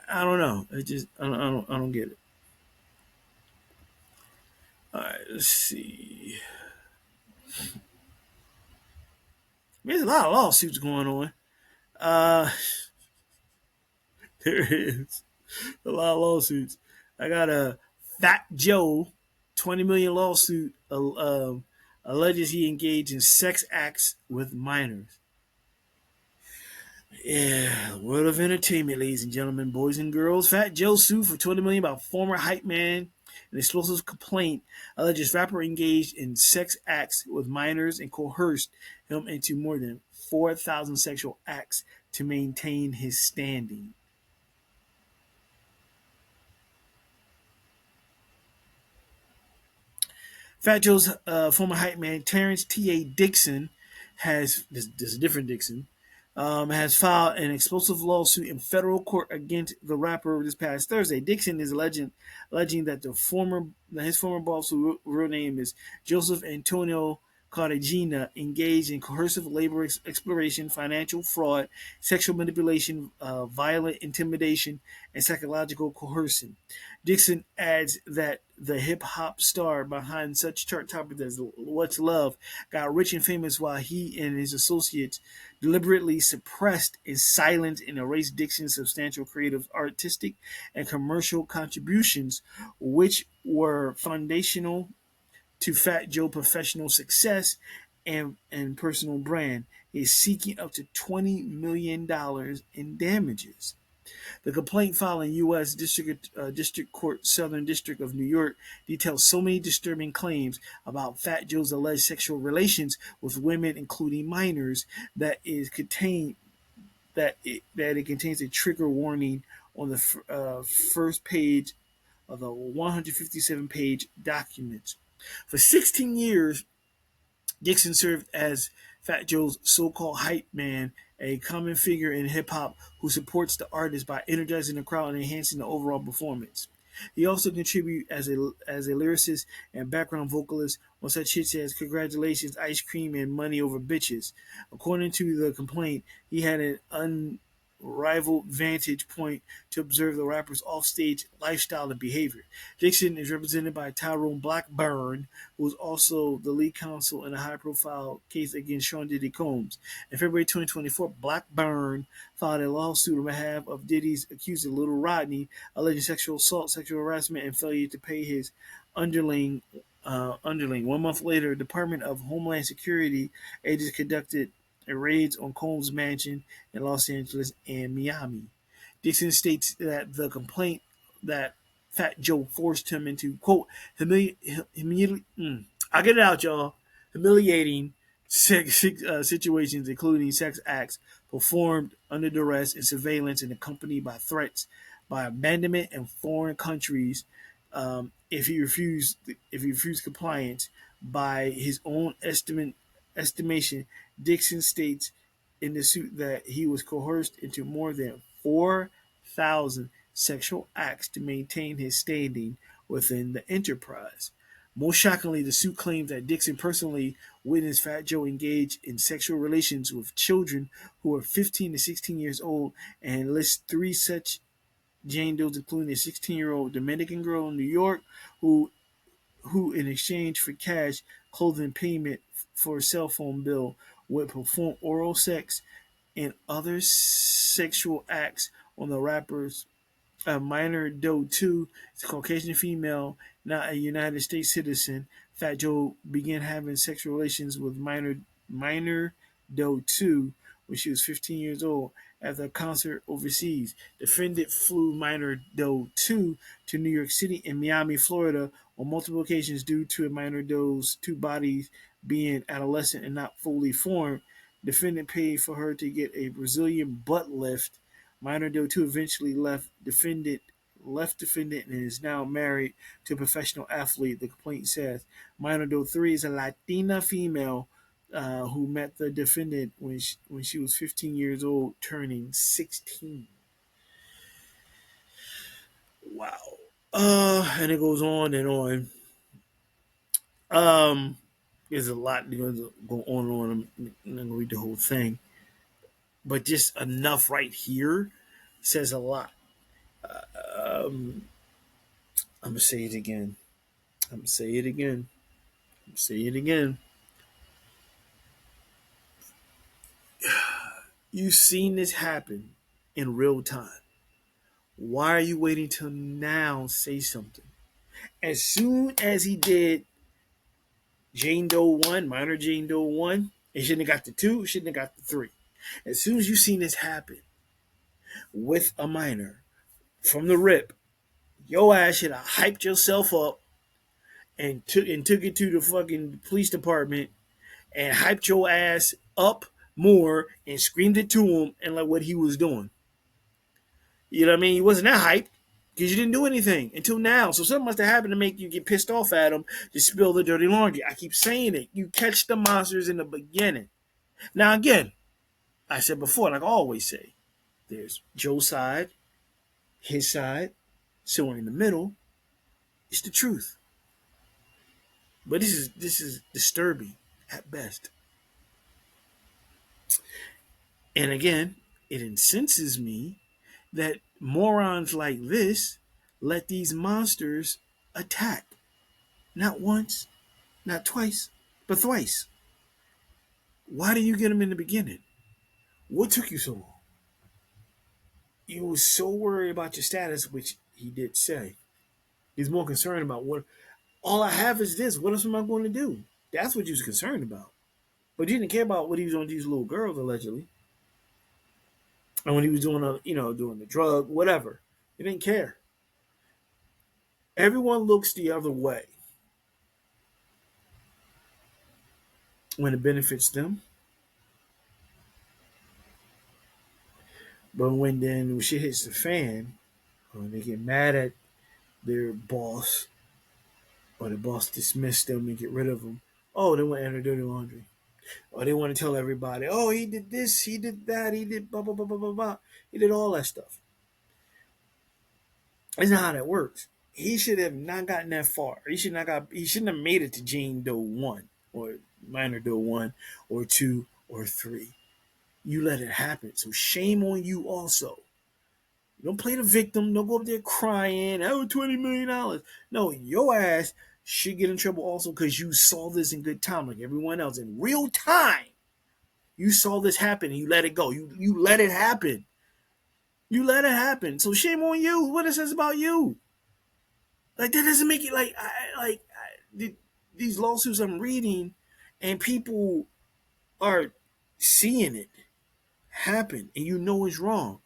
I don't know. I don't get it. All right, let's see. There's a lot of lawsuits going on. Uh, there is a lot of lawsuits. I got a Fat Joe 20 million lawsuit alleges he engaged in sex acts with minors. Yeah, world of entertainment, ladies and gentlemen, boys and girls. Fat Joe sued for 20 million about former hype man. An explosive complaint alleges rapper engaged in sex acts with minors and coerced him into more than 4,000 sexual acts to maintain his standing. Fat Joe's former hype man Terrence T.A. Dixon this is a different Dixon, has filed an explosive lawsuit in federal court against the rapper this past Thursday. Dixon is alleging that his former boss, whose real name is Joseph Antonio Cartagena, engaged in coercive labor exploration, financial fraud, sexual manipulation, violent intimidation, and psychological coercion. Dixon adds that the hip hop star behind such chart topics as What's Love got rich and famous while he and his associates deliberately suppressed and silenced and erased Dixon's substantial creative, artistic, and commercial contributions, which were foundational to Fat Joe's professional success and personal brand. He is seeking up to $20 million in damages. The complaint filed in U.S. District Court, Southern District of New York, details so many disturbing claims about Fat Joe's alleged sexual relations with women, including minors, that it contains a trigger warning on the first page of the 157-page document. For 16 years, Dixon served as Fat Joe's so-called hype man, a common figure in hip-hop who supports the artist by energizing the crowd and enhancing the overall performance. He also contributed as a lyricist and background vocalist on such hits as Congratulations, Ice Cream, and Money Over Bitches. According to the complaint, he had an unrivaled vantage point to observe the rapper's offstage lifestyle and behavior. Dixon is represented by Tyrone Blackburn, who was also the lead counsel in a high-profile case against Sean Diddy Combs. In February 2024, Blackburn filed a lawsuit on behalf of Diddy's accuser, Little Rodney, alleging sexual assault, sexual harassment, and failure to pay his underling. 1 month later, Department of Homeland Security agents conducted raids on Combs' mansion in Los Angeles and Miami. Dixon states that the complaint that Fat Joe forced him into, quote, I get it out, y'all, humiliating situations, including sex acts performed under duress and surveillance and accompanied by threats by abandonment in foreign countries. If he refused compliance, by his own estimation, Dixon states in the suit that he was coerced into more than 4,000 sexual acts to maintain his standing within the enterprise. Most shockingly, the suit claims that Dixon personally witnessed Fat Joe engage in sexual relations with children who are 15 to 16 years old and lists three such Jane Does, including a 16-year-old Dominican girl in New York who in exchange for cash, clothing, payment for a cell phone bill, would perform oral sex and other sexual acts on the rapper's minor Doe 2, is a Caucasian female, not a United States citizen. Fat Joe began having sexual relations with minor Doe 2 when she was 15 years old after a concert overseas. Defendant flew minor Doe 2 to New York City and Miami, Florida on multiple occasions due to minor Doe's two bodies being adolescent and not fully formed. Defendant paid for her to get a Brazilian butt lift. Minor Doe 2 eventually left defendant and is now married to a professional athlete, the complaint says. Minor Doe 3 is a Latina female who met the defendant when she was 15 years old, turning 16. Wow. And it goes on and on. There's a lot that goes go on and on. I'm not going to read the whole thing. But just enough right here says a lot. Um, I'm going to say it again. I'm going to say it again. I'm going to say it again. You've seen this happen in real time. Why are you waiting till now to say something? As soon as he did Jane Doe 1, minor Jane Doe 1, it shouldn't have got the 2, it shouldn't have got the 3. As soon as you seen this happen with a minor from the rip, your ass should have hyped yourself up and took it to the fucking police department and hyped your ass up more and screamed it to him and like what he was doing. You know what I mean? He wasn't that hyped because you didn't do anything until now. So something must have happened to make you get pissed off at him to spill the dirty laundry. I keep saying it. You catch the monsters in the beginning. Now again, I said before, like I always say, there's Joe's side, his side, so in the middle, it's the truth. But this is disturbing at best. And again, it incenses me that morons like this let these monsters attack. Not once, not twice, but thrice. Why did you get them in the beginning? What took you so long? You were so worried about your status, which he did say. He's more concerned about what all I have is this. What else am I going to do? That's what he was concerned about. But he didn't care about what he was doing to these little girls, allegedly. And when he was doing doing the drug, whatever. He didn't care. Everyone looks the other way when it benefits them. But when shit hits the fan, when they get mad at their boss, or the boss dismissed them and get rid of them, oh, they want to enter dirty laundry. Or they want to tell everybody, oh, he did this, he did that, he did blah, blah, blah, blah, blah, blah. He did all that stuff. That's not how that works. He should have not gotten that far. He shouldn't have made it to Jane Doe 1 or minor Doe 1 or 2 or 3. You let it happen. So shame on you also. Don't play the victim. Don't go up there crying. Oh, $20 million. No, your ass should get in trouble also because you saw this in good time like everyone else. In real time, you saw this happen and you let it go. You let it happen. You let it happen. So shame on you. What it says about you. Like, that doesn't make it these lawsuits I'm reading and people are seeing it happen and you know it's wrong.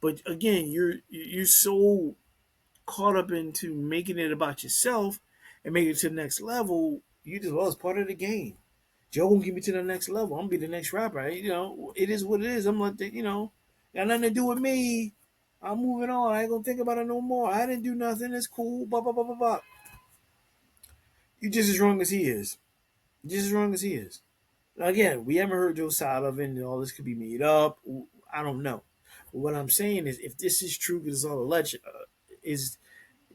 But again, you're so caught up into making it about yourself and making it to the next level. You just, well, it's part of the game. Joe gonna get me to the next level. I'm gonna be the next rapper. It is what it is. I'm like, got nothing to do with me. I'm moving on. I ain't gonna think about it no more. I didn't do nothing. It's cool. Blah blah blah blah blah. You just as wrong as he is. Just as wrong as he is. Again, we haven't heard Joe side of it, and all this could be made up. I don't know. But what I'm saying is, if this is true, because it's all alleged, is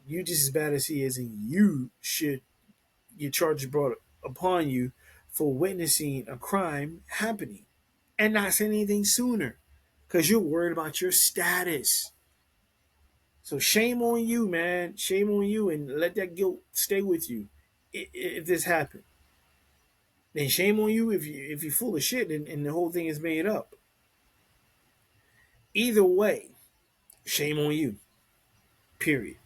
you just as bad as he is, and you should get charges brought upon you for witnessing a crime happening and not saying anything sooner because you're worried about your status. So shame on you, man. Shame on you, and let that guilt stay with you. If this happened, then shame on you if you're full of shit and the whole thing is made up. Either way, shame on you. Period.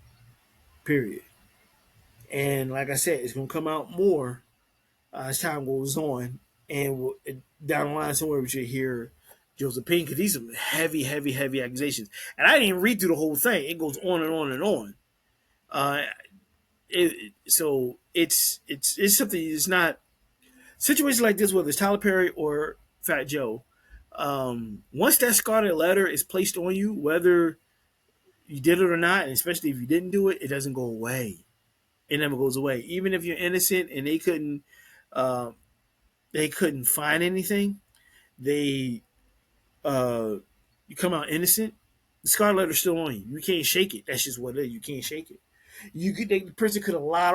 Period. And like I said, it's gonna come out more as time goes on, and down the line somewhere we should hear Joseph Payne because these are some heavy, heavy, heavy accusations. And I didn't even read through the whole thing; it goes on and on and on. So it's something. It's not situations like this, whether it's Tyler Perry or Fat Joe. Once that scarlet letter is placed on you, whether you did it or not, and especially if you didn't do it, it doesn't go away. It never goes away. Even if you're innocent and uh, they couldn't find anything, they you come out innocent. The scarlet letter's still on you. You can't shake it. That's just what it is. You can't shake it. The person could have lied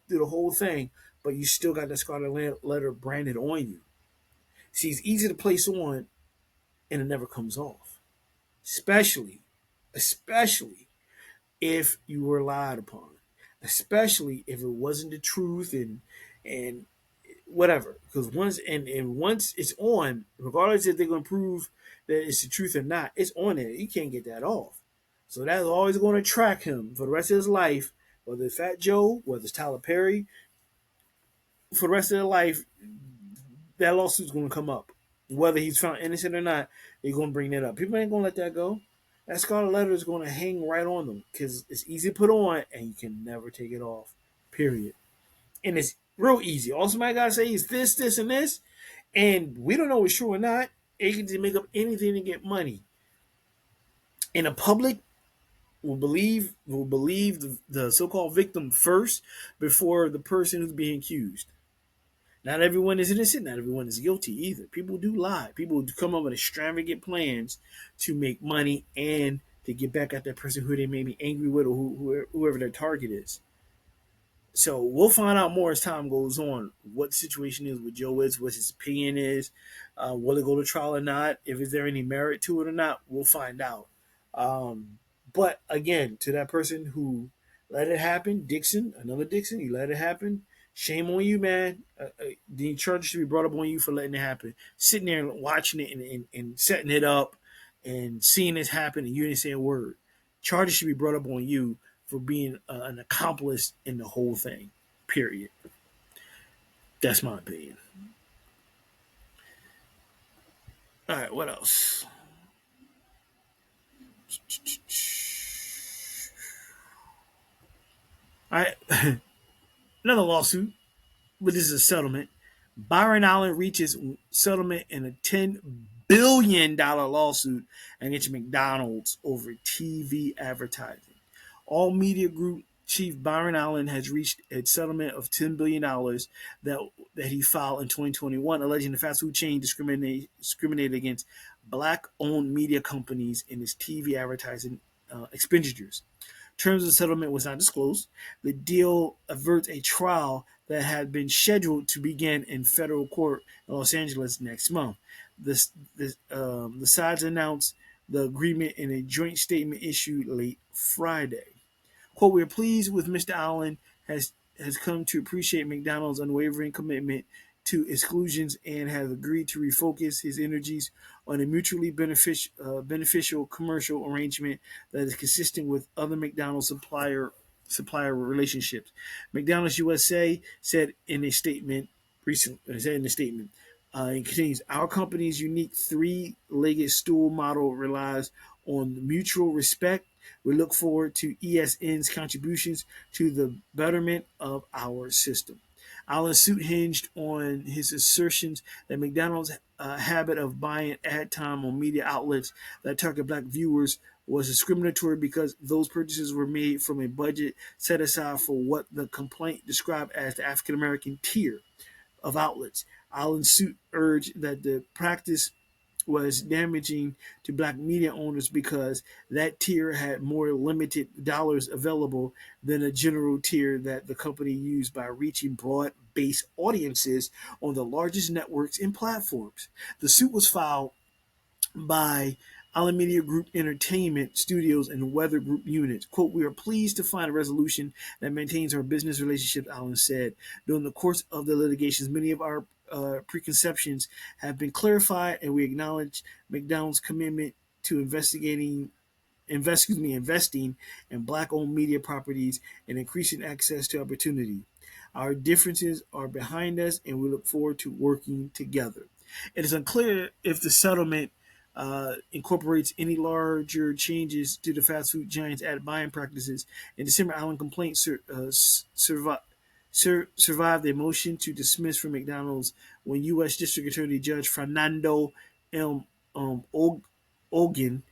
through the whole thing, but you still got that scarlet letter branded on you. See, it's easy to place on, and it never comes off. Especially if you were lied upon, especially if it wasn't the truth and whatever. Because once it's on, regardless if they're going to prove that it's the truth or not, it's on there. You can't get that off. So that's always going to track him for the rest of his life. Whether it's Fat Joe, whether it's Tyler Perry, for the rest of their life, that lawsuit's going to come up. Whether he's found innocent or not, they're going to bring that up. People ain't going to let that go. That scarlet letter is going to hang right on them because it's easy to put on and you can never take it off. Period. And it's real easy. All somebody got to say is this, this, and this. And we don't know if it's true or not. They can just make up anything to get money. And the public will believe the so-called victim first before the person who's being accused. Not everyone is innocent. Not everyone is guilty either. People do lie. People do come up with extravagant plans to make money and to get back at that person who they may be angry with or whoever their target is. So we'll find out more as time goes on what the situation is with Joe is, what his opinion is, will it go to trial or not, if is there any merit to it or not, we'll find out. But again, to that person who let it happen, Dixon, another Dixon, you let it happen. Shame on you, man. The charges should be brought up on you for letting it happen. Sitting there and watching it and setting it up and seeing this happen and you didn't say a word. Charges should be brought up on you for being an accomplice in the whole thing. Period. That's my opinion. All right, what else? All right, another lawsuit, but this is a settlement. Byron Allen reaches settlement in a $10 billion lawsuit against McDonald's over TV advertising. All Media Group chief Byron Allen has reached a settlement of $10 billion that he filed in 2021, alleging the fast food chain discriminated against black-owned media companies in its TV advertising expenditures. Terms of the settlement was not disclosed. The deal averts a trial that had been scheduled to begin in federal court in Los Angeles next month. The sides announced the agreement in a joint statement issued late Friday. Quote, "We are pleased with Mr. Allen has come to appreciate McDonald's unwavering commitment to exclusions and has agreed to refocus his energies on a mutually beneficial commercial arrangement that is consistent with other McDonald's supplier relationships." McDonald's USA said in a statement recently. It continues, "Our company's unique three-legged stool model relies on mutual respect. We look forward to ESN's contributions to the betterment of our system." Allen's suit hinged on his assertions that McDonald's habit of buying ad time on media outlets that target black viewers was discriminatory because those purchases were made from a budget set aside for what the complaint described as the African American tier of outlets. Allen's suit urged that the practice was damaging to black media owners because that tier had more limited dollars available than a general tier that the company used by reaching broad based audiences on the largest networks and platforms. The suit was filed by Allen Media Group Entertainment Studios and Weather Group units. Quote, we are pleased to find a resolution that maintains our business relationship, Allen said. During the course of the litigations, many of our preconceptions have been clarified, and we acknowledge McDonald's commitment to investing in black-owned media properties and increasing access to opportunity. Our differences are behind us, and we look forward to working together. It is unclear if the settlement incorporates any larger changes to the fast food giant's ad buying practices. In December, Allen complaint survived a motion to dismiss from McDonald's when U.S. District Attorney Judge Fernando M. Ogun,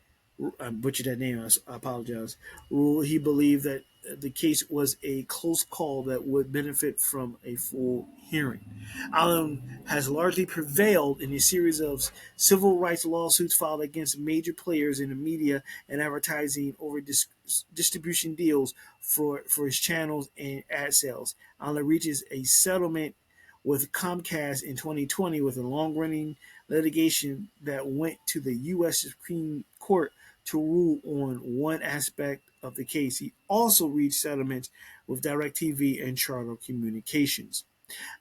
I butchered that name, I apologize, ruled he believed that the case was a close call that would benefit from a full hearing. Allen has largely prevailed in a series of civil rights lawsuits filed against major players in the media and advertising over distribution deals for his channels and ad sales. Allen reaches a settlement with Comcast in 2020 with a long-running litigation that went to the U.S. Supreme Court to rule on one aspect of the case. He also reached settlements with DirecTV and Charter Communications.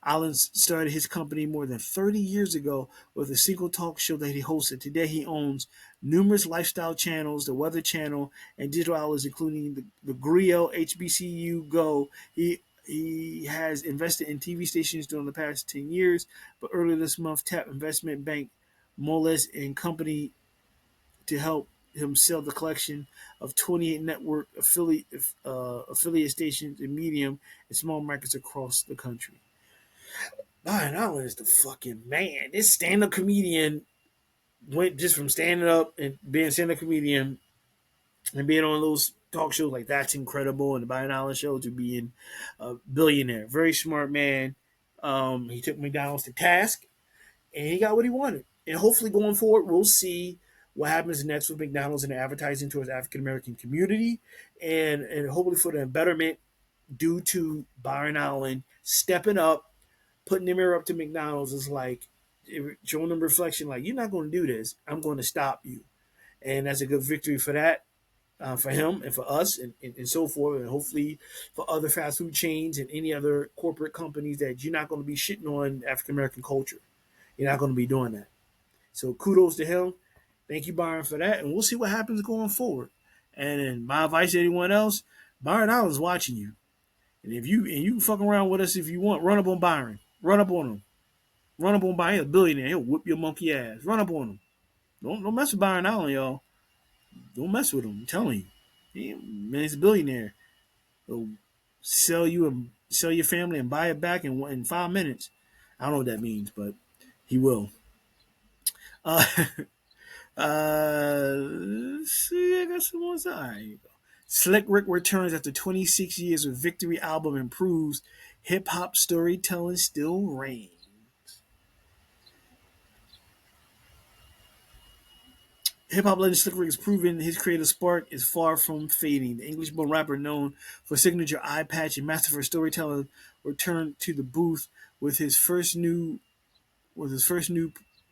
Allen started his company more than 30 years ago with a single talk show that he hosted. Today he owns numerous lifestyle channels, the Weather Channel, and digital outlets including the Griot, HBCU Go. He has invested in TV stations during the past 10 years, but earlier this month tapped investment bank Moelis and Company to help him sell the collection of 28 network affiliate stations in medium and small markets across the country. Byron Allen is the fucking man. This stand-up comedian went just from standing up and being a stand-up comedian and being on those talk shows like That's Incredible and the Byron Allen Show to being a billionaire. Very smart man. He took McDonald's to task and he got what he wanted. And hopefully going forward, we'll see what happens next with McDonald's and advertising towards the African American community, and hopefully for the betterment due to Byron Allen stepping up, putting the mirror up to McDonald's is like showing them reflection, like you're not going to do this. I'm going to stop you, and that's a good victory for that. For him and for us and so forth, and hopefully for other fast food chains and any other corporate companies that you're not going to be shitting on African American culture. You're not going to be doing that. So kudos to him. Thank you, Byron, for that. And we'll see what happens going forward. And then my advice to anyone else, Byron Allen's watching you. And if you can fuck around with us if you want, run up on Byron. Run up on him. Run up on Byron. He's a billionaire. He'll whip your monkey ass. Run up on him. Don't mess with Byron Allen, y'all. Don't mess with him. I'm telling you. Man, he's a billionaire. He'll sell you and sell your family and buy it back in 5 minutes. I don't know what that means, but he will. Uh, see, I got some more. All right, here you go. Slick Rick returns after 26 years with Victory album improves. Hip hop storytelling still reigns. Hip hop legend Slick Rick has proven his creative spark is far from fading. The English-born rapper known for signature eye patch and masterful storytelling returned to the booth with his first new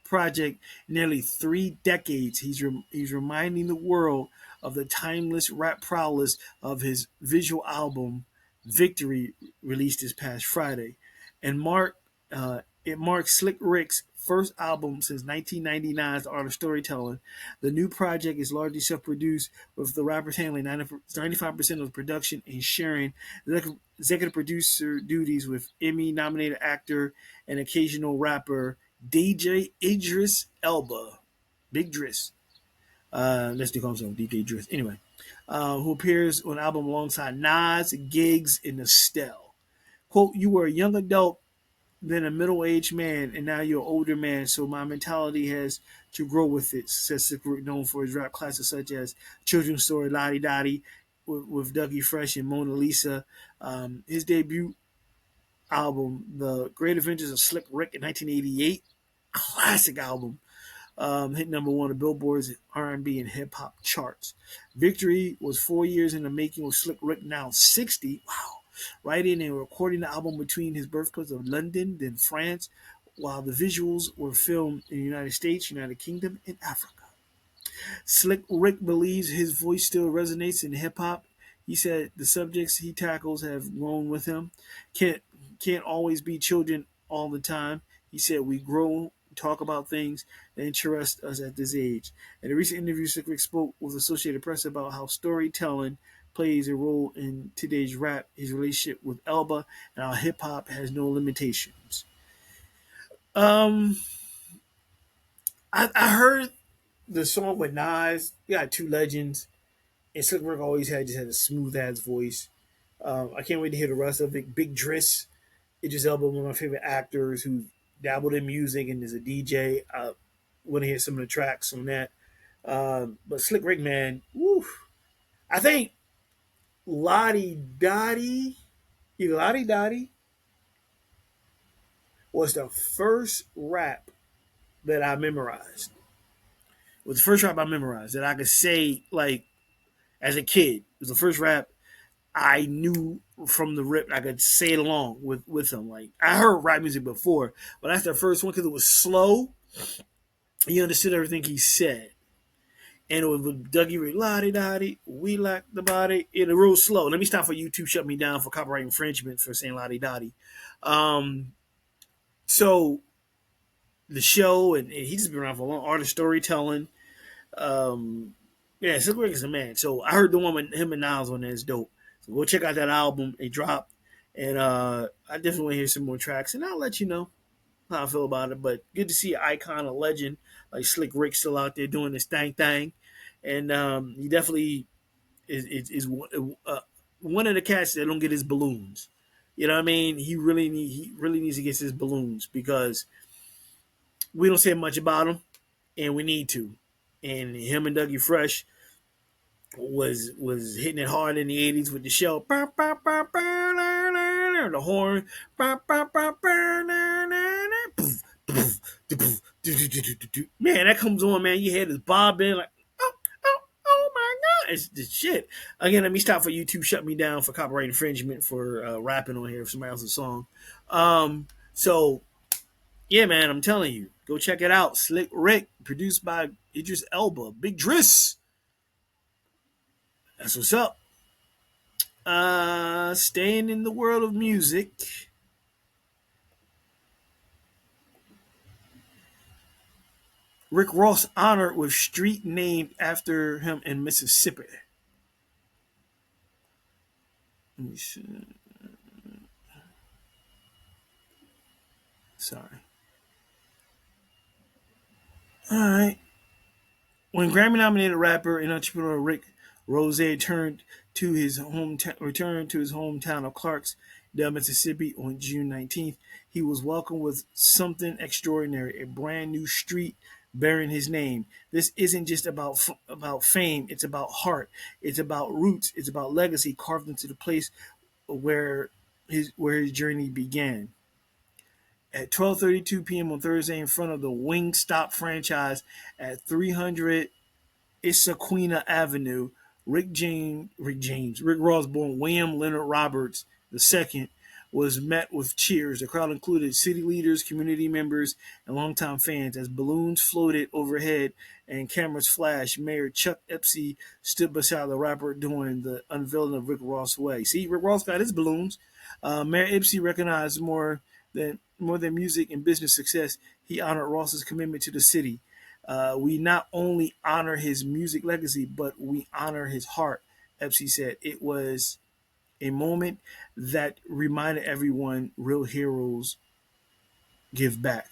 project in nearly 3 decades. He's reminding the world of the timeless rap prowess of his visual album Victory, released this past Friday, and it marks Slick Rick's first album since 1999's The Art of Storytelling. The new project is largely self-produced, with the rappers handling 95% of the production and sharing executive producer duties with Emmy-nominated actor and occasional rapper DJ Idris Elba. Big Driss. Let's do call himself DJ Driss. Anyway, who appears on the album alongside Nas, Giggs, and Estelle. Quote, you were a young adult been a middle-aged man, and now you're an older man. So my mentality has to grow with it. Says Slick Rick, known for his rap classics such as Children's Story, Lottie Dottie, with Dougie Fresh and Mona Lisa. His debut album, The Great Adventures of Slick Rick, in 1988, classic album. Hit number one of Billboard's R&B and hip hop charts. Victory was 4 years in the making with Slick Rick, now 60. Wow. Writing and recording the album between his birthplace of London, then France, while the visuals were filmed in the United States, United Kingdom, and Africa. Slick Rick believes his voice still resonates in hip hop. He said the subjects he tackles have grown with him. Can't can't always be children all the time. He said we grow, talk about things that interest us at this age. In a recent interview, Slick Rick spoke with Associated Press about how storytelling plays a role in today's rap, his relationship with Elba, and how hip hop has no limitations. Um, I heard the song with Nas. You got two legends, and Slick Rick always had just had a smooth ass voice. I can't wait to hear the rest of it. Big Driss, Idris Elba, one of my favorite actors who dabbled in music and is a DJ. I want to hear some of the tracks on that. But Slick Rick, man, woo, I think Lottie Dottie, either Lottie Dottie was the first rap that I memorized. It was the first rap I memorized that I could say, like, as a kid. It was the first rap I knew from the rip. I could say it along with him. Like, I heard rap music before, but that's the first one because it was slow. You understood everything he said. And it was with Dougie Ray, Lottie Dottie, we like the body. It was real slow. Let me stop for YouTube, shut me down for copyright infringement for saying Lottie Dottie. Um, so the show, and he's just been around for a long, art of storytelling. Um, yeah, Silk Rick is a man. So I heard the one with him and Niles on there is dope. So go check out that album. It dropped. And I definitely want to hear some more tracks. And I'll let you know how I feel about it. But good to see an icon, a legend like Slick Rick still out there doing this thing. And he definitely is one of the cats that don't get his balloons. You know what I mean? He really needs to get his balloons because we don't say much about him, and we need to. And him and Dougie Fresh was hitting it hard in the 80s with the show. The horn. Man, that comes on, man. You hear this bobbing like, oh my God. It's the shit. Again, let me stop for YouTube. Shut me down for copyright infringement for rapping on here for somebody else's song. So, yeah, man, I'm telling you. Go check it out. Slick Rick, produced by Idris Elba. Big Driss. That's what's up. Staying in the world of music. Rick Ross honored with street named after him in Mississippi. Let me see. Sorry. All right. When Grammy-nominated rapper and entrepreneur Rick Ross returned to his hometown of Clarksdale, Mississippi on June 19th, he was welcomed with something extraordinary, a brand new street bearing his name. This isn't just about fame, it's about heart, it's about roots, it's about legacy carved into the place where his journey began. At 12:32 p.m. on Thursday in front of the Wingstop franchise at 300 Issaquena Avenue, Rick Ross, born William Leonard Roberts II, was met with cheers. The crowd included city leaders, community members, and longtime fans as balloons floated overhead and cameras flashed. Mayor Chuck Epsey stood beside the rapper during the unveiling of Rick Ross Way. See, Rick Ross got his balloons. Mayor Epsey recognized more than music and business success. He honored Ross's commitment to the city. We not only honor his music legacy, but we honor his heart, Epsy said. It was a moment that reminded everyone real heroes give back.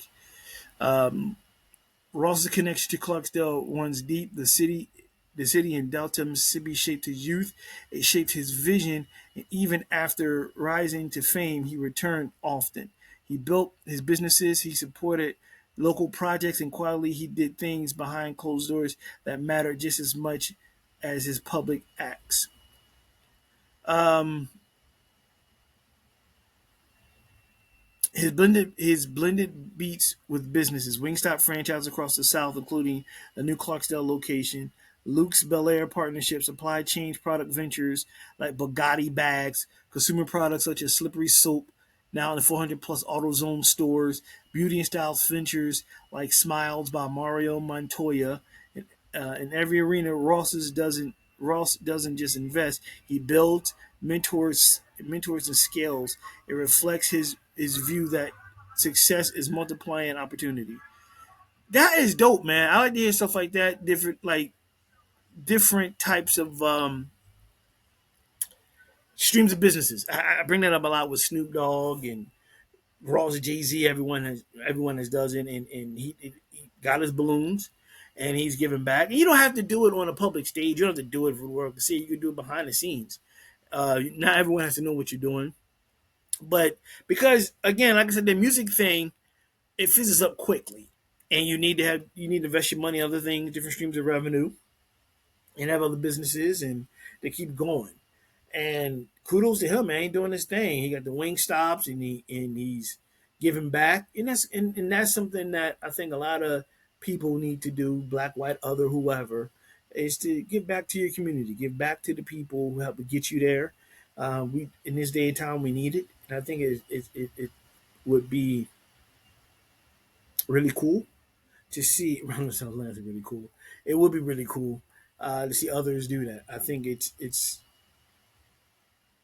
Ross's connection to Clarksdale runs deep. The city in Delta, Mississippi shaped his youth. It shaped his vision. And even after rising to fame, he returned often. He built his businesses. He supported local projects, and quietly he did things behind closed doors that mattered just as much as his public acts. Um, his blended beats with businesses, Wingstop franchise across the South, including the new Clarksdale location, Luke's Bel Air partnership, supply chain product ventures like Bugatti bags, consumer products such as slippery soap, now in the 400 plus AutoZone stores, beauty and styles ventures like Smiles by Mario Montoya. In every arena, Ross doesn't just invest; he builds, mentors and scales. It reflects his view that success is multiplying opportunity. That is dope, man. I like to hear stuff like that. Different types of streams of businesses. I bring that up a lot with Snoop Dogg and Ross, Jay Z. Everyone has does it, and he got his balloons, and he's giving back. And you don't have to do it on a public stage. You don't have to do it for the world to see. You can do it behind the scenes. Not everyone has to know what you're doing, but because again, like I said, the music thing it fizzes up quickly, and you need to invest your money in other things, different streams of revenue, and have other businesses, and they keep going. And kudos to him, man. He doing his thing. He got the wing stops, and he's giving back, and that's something that I think a lot of people need to do, black, white, other, whoever, is to give back to your community, give back to the people who helped to get you there. We in this day and time we need it, and I think it would be really cool to see. Around the South Land is really cool. It would be really cool to see others do that. I think it's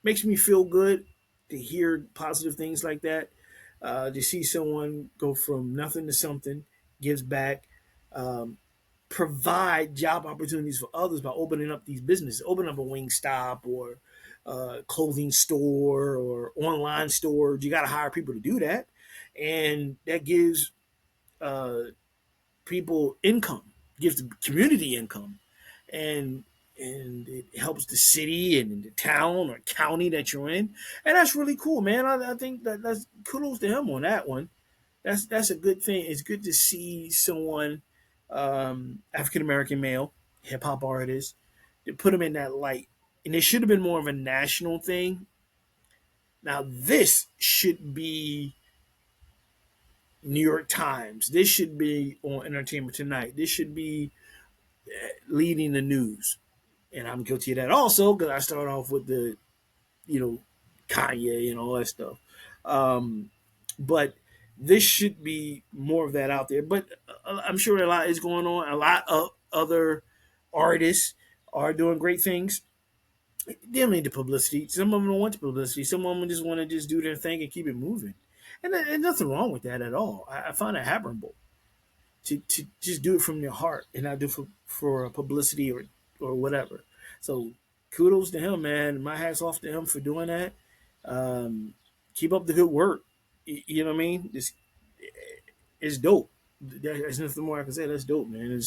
makes me feel good to hear positive things like that. To see someone go from nothing to something, gives back, um, provide job opportunities for others by opening up these businesses, open up a wing stop or clothing store or online store. You got to hire people to do that, and that gives uh, people income, gives the community income, and it helps the city and the town or county that you're in, and that's really cool, man. I think that's kudos to him on that one. That's a good thing. It's good to see someone, African American male, hip hop artist, to put him in that light. And it should have been more of a national thing. Now this should be New York Times. This should be on Entertainment Tonight. This should be leading the news. And I'm guilty of that also because I started off with the, you know, Kanye and all that stuff. Um, but this should be more of that out there. But I'm sure a lot is going on. A lot of other artists are doing great things. They don't need the publicity. Some of them don't want the publicity. Some of them just want to just do their thing and keep it moving. And there's nothing wrong with that at all. I find it admirable to just do it from your heart and not do it for publicity or whatever. So kudos to him, man. My hat's off to him for doing that. Keep up the good work. You know what I mean? It's dope. There's nothing more I can say. That's dope, man.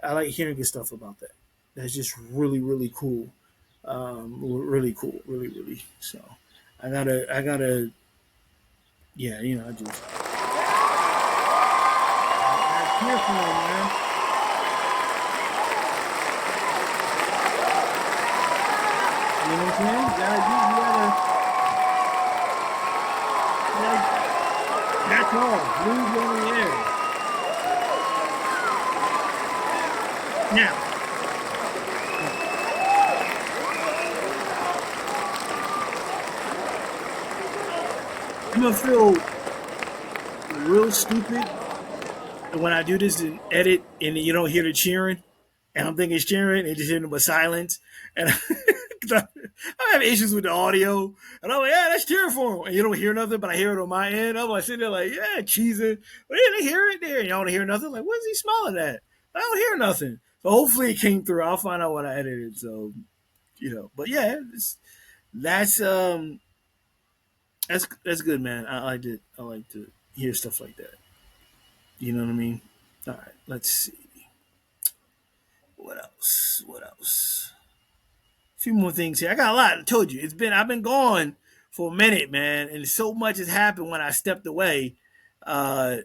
I like hearing good stuff about that. That's just really, really cool. Really cool. Really, really. So I gotta, yeah, I hear from him, man. You know what I'm saying? That's all. Blues on the air. Now, I'm gonna feel real stupid when I do this and edit and you don't hear the cheering, and I'm thinking it's cheering and just hearing but silence, and I have issues with the audio, and I'm like, yeah, that's cheering for him, and you don't hear nothing, but I hear it on my end. I'm like sitting there like, yeah, cheesing, but yeah, they hear it there, and you don't hear nothing. Like, what is he smiling at? I don't hear nothing. So hopefully it came through. I'll find out what I edited. So but yeah, that's um that's good, man. I like to hear stuff like that. You know what I mean? All right, let's see. What else? What else? A few more things here. I got a lot. I told you I've been gone for a minute, man, and so much has happened when I stepped away. That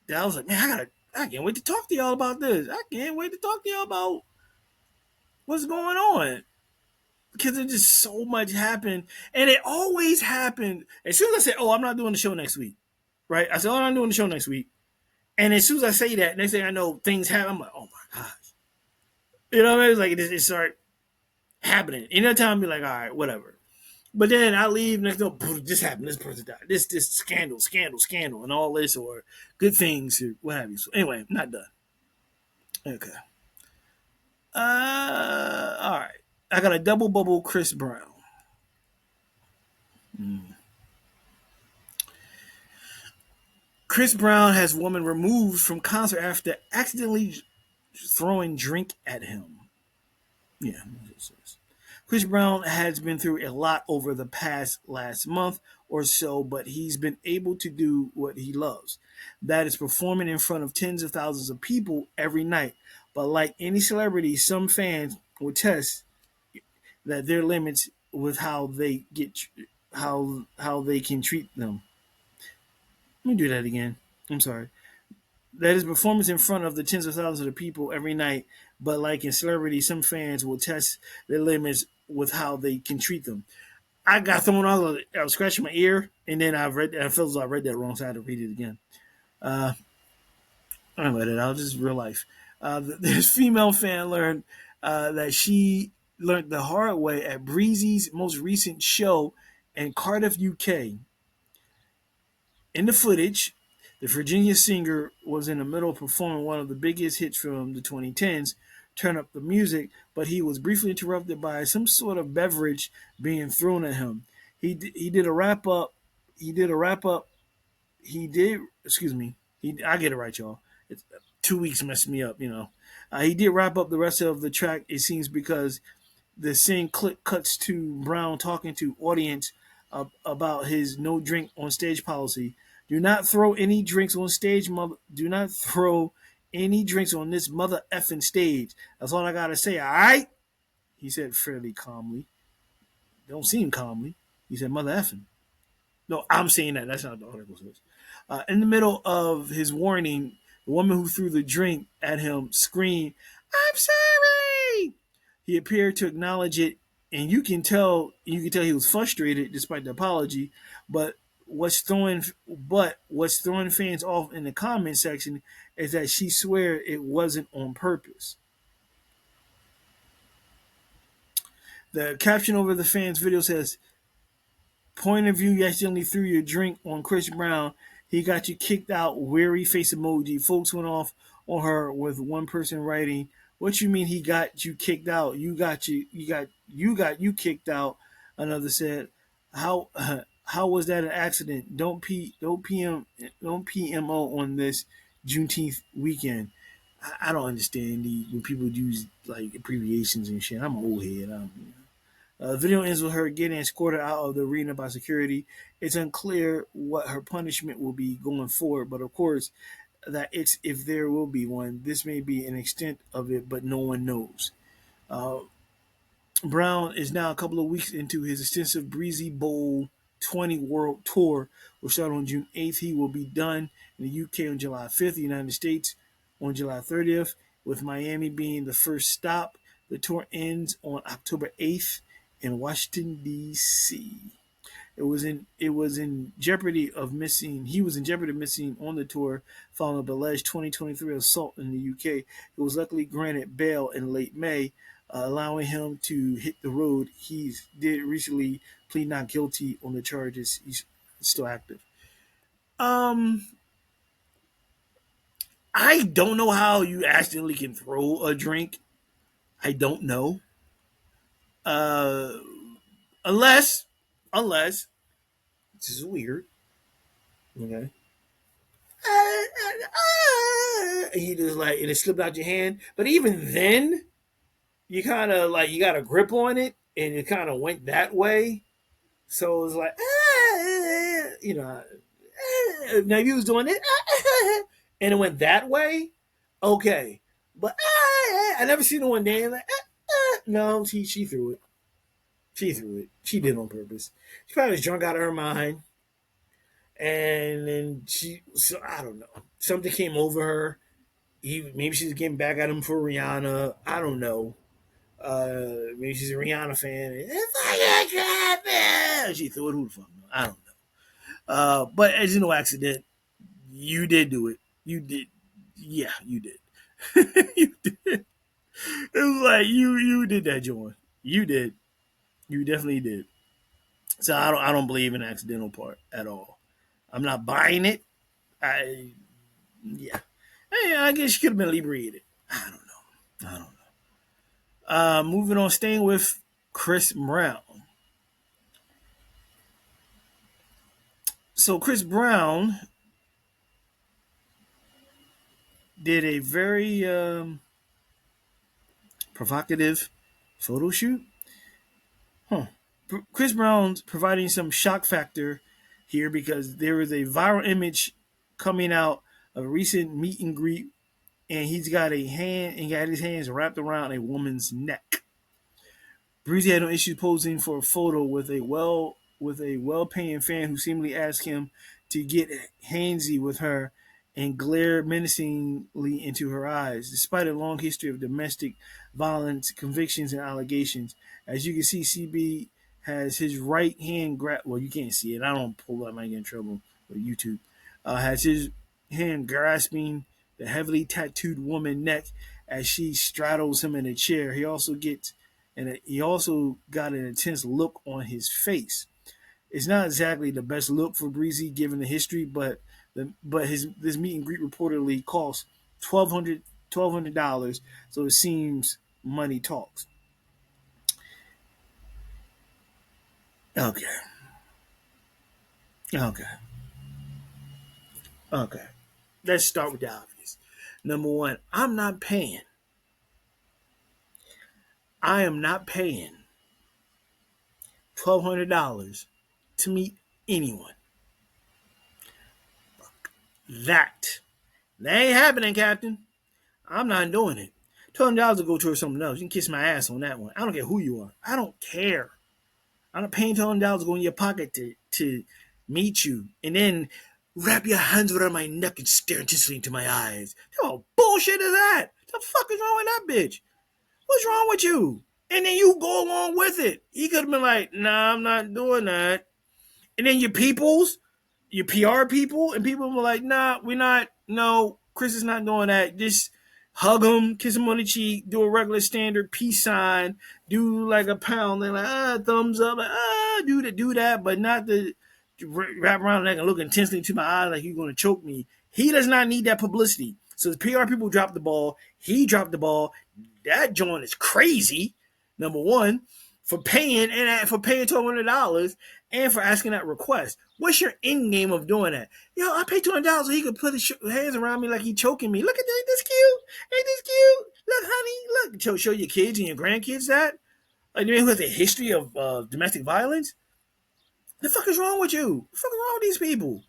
I was like, man, I can't wait to talk to y'all about this. I can't wait to talk to y'all about what's going on because there's just so much happened, and it always happened. As soon as I said, "Oh, I'm not doing the show next week," right? I said, "Oh, I'm not doing the show next week," and as soon as I say that, next thing I know, things happen. I'm like, "Oh my gosh," you know what I mean? It's like it started happening. Anytime, be like, "All right, whatever." But then I leave next door, this happened, this person died, this scandal, and all this, or good things, or what have you. So anyway, I'm not done. Okay. All right. I got a double bubble Chris Brown. Chris Brown has woman removed from concert after accidentally throwing drink at him. Yeah. Chris Brown has been through a lot over the past last month or so, but he's been able to do what he loves. That is performing in front of tens of thousands of people every night. But like any celebrity, some fans will test that their limits with how they get how they can treat them. Let me do that again. I'm sorry. That is performance in front of the tens of thousands of people every night, but like in celebrity, some fans will test their limits with how they can treat them. I got thrown out. I was scratching my ear, and then I felt as though I read that wrong, so I had to read it again. Uh, I read it out. This is real life. This female fan learned that she learned the hard way at Breezy's most recent show in Cardiff, UK. In the footage, the Virginia singer was in the middle of performing one of the biggest hits from the 2010s, Turn Up the Music, but he was briefly interrupted by some sort of beverage being thrown at him. He did a wrap up. He did a wrap up. He did, excuse me. I get it right, y'all. It's, 2 weeks messed me up, you know. He did wrap up the rest of the track, it seems, because the same clip cuts to Brown talking to audience about his no drink on stage policy. Do not throw any drinks on stage, mother. Do not throw any drinks on this mother effing stage. That's all I gotta say. All right, he said fairly calmly. Don't seem calmly. He said mother effing. No, I'm saying that. That's not the article says. In the middle of his warning, the woman who threw the drink at him screamed, "I'm sorry!" He appeared to acknowledge it, and you can tell he was frustrated despite the apology. But what's throwing fans off in the comment section is that she swears it wasn't on purpose. The caption over the fans' video says, "Point of view, you accidentally threw your drink on Chris Brown. He got you kicked out. Weary face emoji." Folks went off on her with one person writing, "What you mean he got you kicked out? You kicked out." Another said, "How how was that an accident? Don't PMO on this Juneteenth weekend." I don't understand when people use like abbreviations and shit. I'm an old head. Video ends with her getting escorted out of the arena by security. It's unclear what her punishment will be going forward, but of course, that it's if there will be one. This may be an extent of it, but no one knows. Uh, Brown is now a couple of weeks into his extensive Breezy Bowl 20 World Tour, will start on June 8th. He will be done in the UK on July 5th, the United States on July 30th, with Miami being the first stop. The tour ends on October 8th in Washington, D.C. It was in jeopardy of missing. He was in jeopardy of missing on the tour following an alleged 2023 assault in the UK. He was luckily granted bail in late May, allowing him to hit the road. He did recently plead not guilty on the charges. He's still active. Um, I don't know how you accidentally can throw a drink. I don't know. Uh, unless, unless this is weird. Okay. And you just like and it slipped out your hand. But even then, you kind of like you got a grip on it, and it kind of went that way. So it was like, you know, now you was doing it, and it went that way. Okay, but I never seen no one dance like, no, she threw it. She threw it. She did it on purpose. She probably was drunk out of her mind, and then so I don't know. Something came over her. Maybe she's getting back at him for Rihanna. I don't know. Maybe she's a Rihanna fan. It's like a trap. She threw it. Who the fuck knows? I don't know. But as you know, accident. You did do it. You did. Yeah, you did. You did. It was like you did that, John. You did. You definitely did. So I don't believe in the accidental part at all. I'm not buying it. I yeah. Hey, I guess you could have been inebriated. I don't know. I don't know. Moving on, staying with Chris Brown. So Chris Brown did a very provocative photo shoot. Huh. Chris Brown's providing some shock factor here because there is a viral image coming out of a recent meet and greet, and he's got his hands wrapped around a woman's neck. Breezy had no issues posing for a photo with a well-paying fan who seemingly asked him to get handsy with her and glared menacingly into her eyes. Despite a long history of domestic violence convictions and allegations, as you can see, CB has his right hand grabbed. Well, you can't see it. I don't pull up. I might get in trouble with YouTube. Has his hand grasping the heavily tattooed woman's neck as she straddles him in a chair. He also got an intense look on his face. It's not exactly the best look for Breezy given the history, but this meet and greet reportedly cost $1,200, so it seems money talks. Okay, okay, okay. Let's start with the obvious. Number one, I am not paying $1,200 to meet anyone. That ain't happening, Captain. I'm not doing it. $200 to go towards something else. You can kiss my ass on that one. I don't care who you are. I don't care. I'm not paying $200 to go in your pocket to meet you and then wrap your hands around my neck and stare intensely into my eyes. What bullshit is that? What the fuck is wrong with that bitch? What's wrong with you? And then you go along with it. He could have been like, nah, I'm not doing that. And then your PR people, and people were like, nah, we're not, no, Chris is not doing that. Just hug him, kiss him on the cheek, do a regular standard peace sign, do like a pound, then like, thumbs up, like, do that, but not to wrap around the neck and look intensely into my eye like you're going to choke me. He does not need that publicity. So the PR people dropped the ball. He dropped the ball. That joint is crazy, number one, for paying $1,200 and for asking that request. What's your end game of doing that? Yo, I paid $200 so he could put his hands around me like he choking me. Look at that, this cute. Ain't this cute? Look, honey, look. Show your kids and your grandkids that. Like, the man who has a history of domestic violence. The fuck is wrong with you? The fuck is wrong with these people?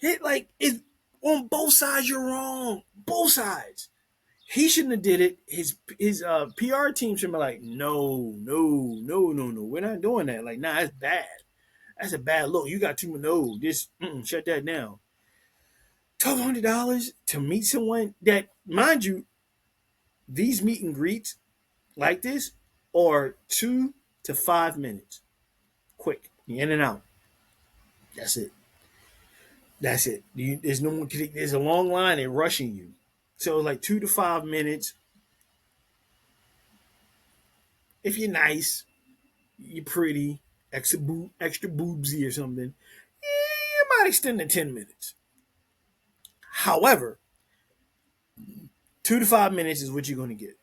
It's on both sides. You're wrong. Both sides. He shouldn't have did it. His PR team should be like, no, we're not doing that. Like, nah, that's bad. That's a bad look. You got too much. No, just shut that down. $1,200 to meet someone that, mind you, these meet and greets like this are 2 to 5 minutes. Quick, you in and out. That's it. There's no more. There's a long line. They're rushing you. So like 2 to 5 minutes. If you're nice, you're pretty, extra boobsy or something, you might extend to 10 minutes. However, 2 to 5 minutes is what you're going to get.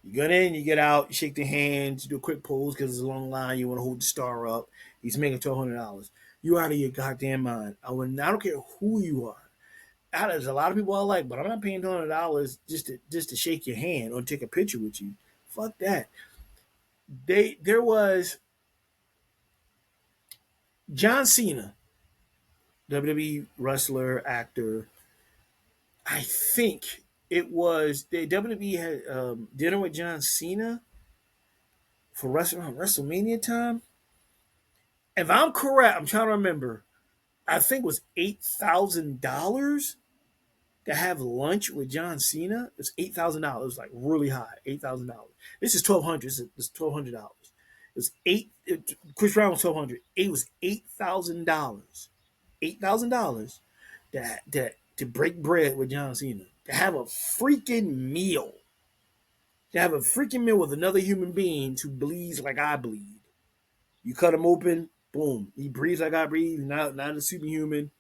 You get in, you get out, you shake their hands, you do a quick pose because it's a long line, you want to hold the star up. He's making $1,200. You out of your goddamn mind. I don't care who you are. There's a lot of people I like, but I'm not paying $200 just to shake your hand or take a picture with you. Fuck that. There was John Cena, WWE wrestler, actor. I think it was the WWE had dinner with John Cena, for WrestleMania time. If I'm correct, I'm trying to remember. I think it was $8,000 to have lunch with John Cena. It's $8,000. It was like really high, $8,000. This is 1,200. It's $1,200. It was eight. Chris Brown was 1,200. It was $8,000. $8,000 to break bread with John Cena. To have a freaking meal. To have a freaking meal with another human being who bleeds like I bleed. You cut him open, boom. He breathes like I breathe. Not a superhuman.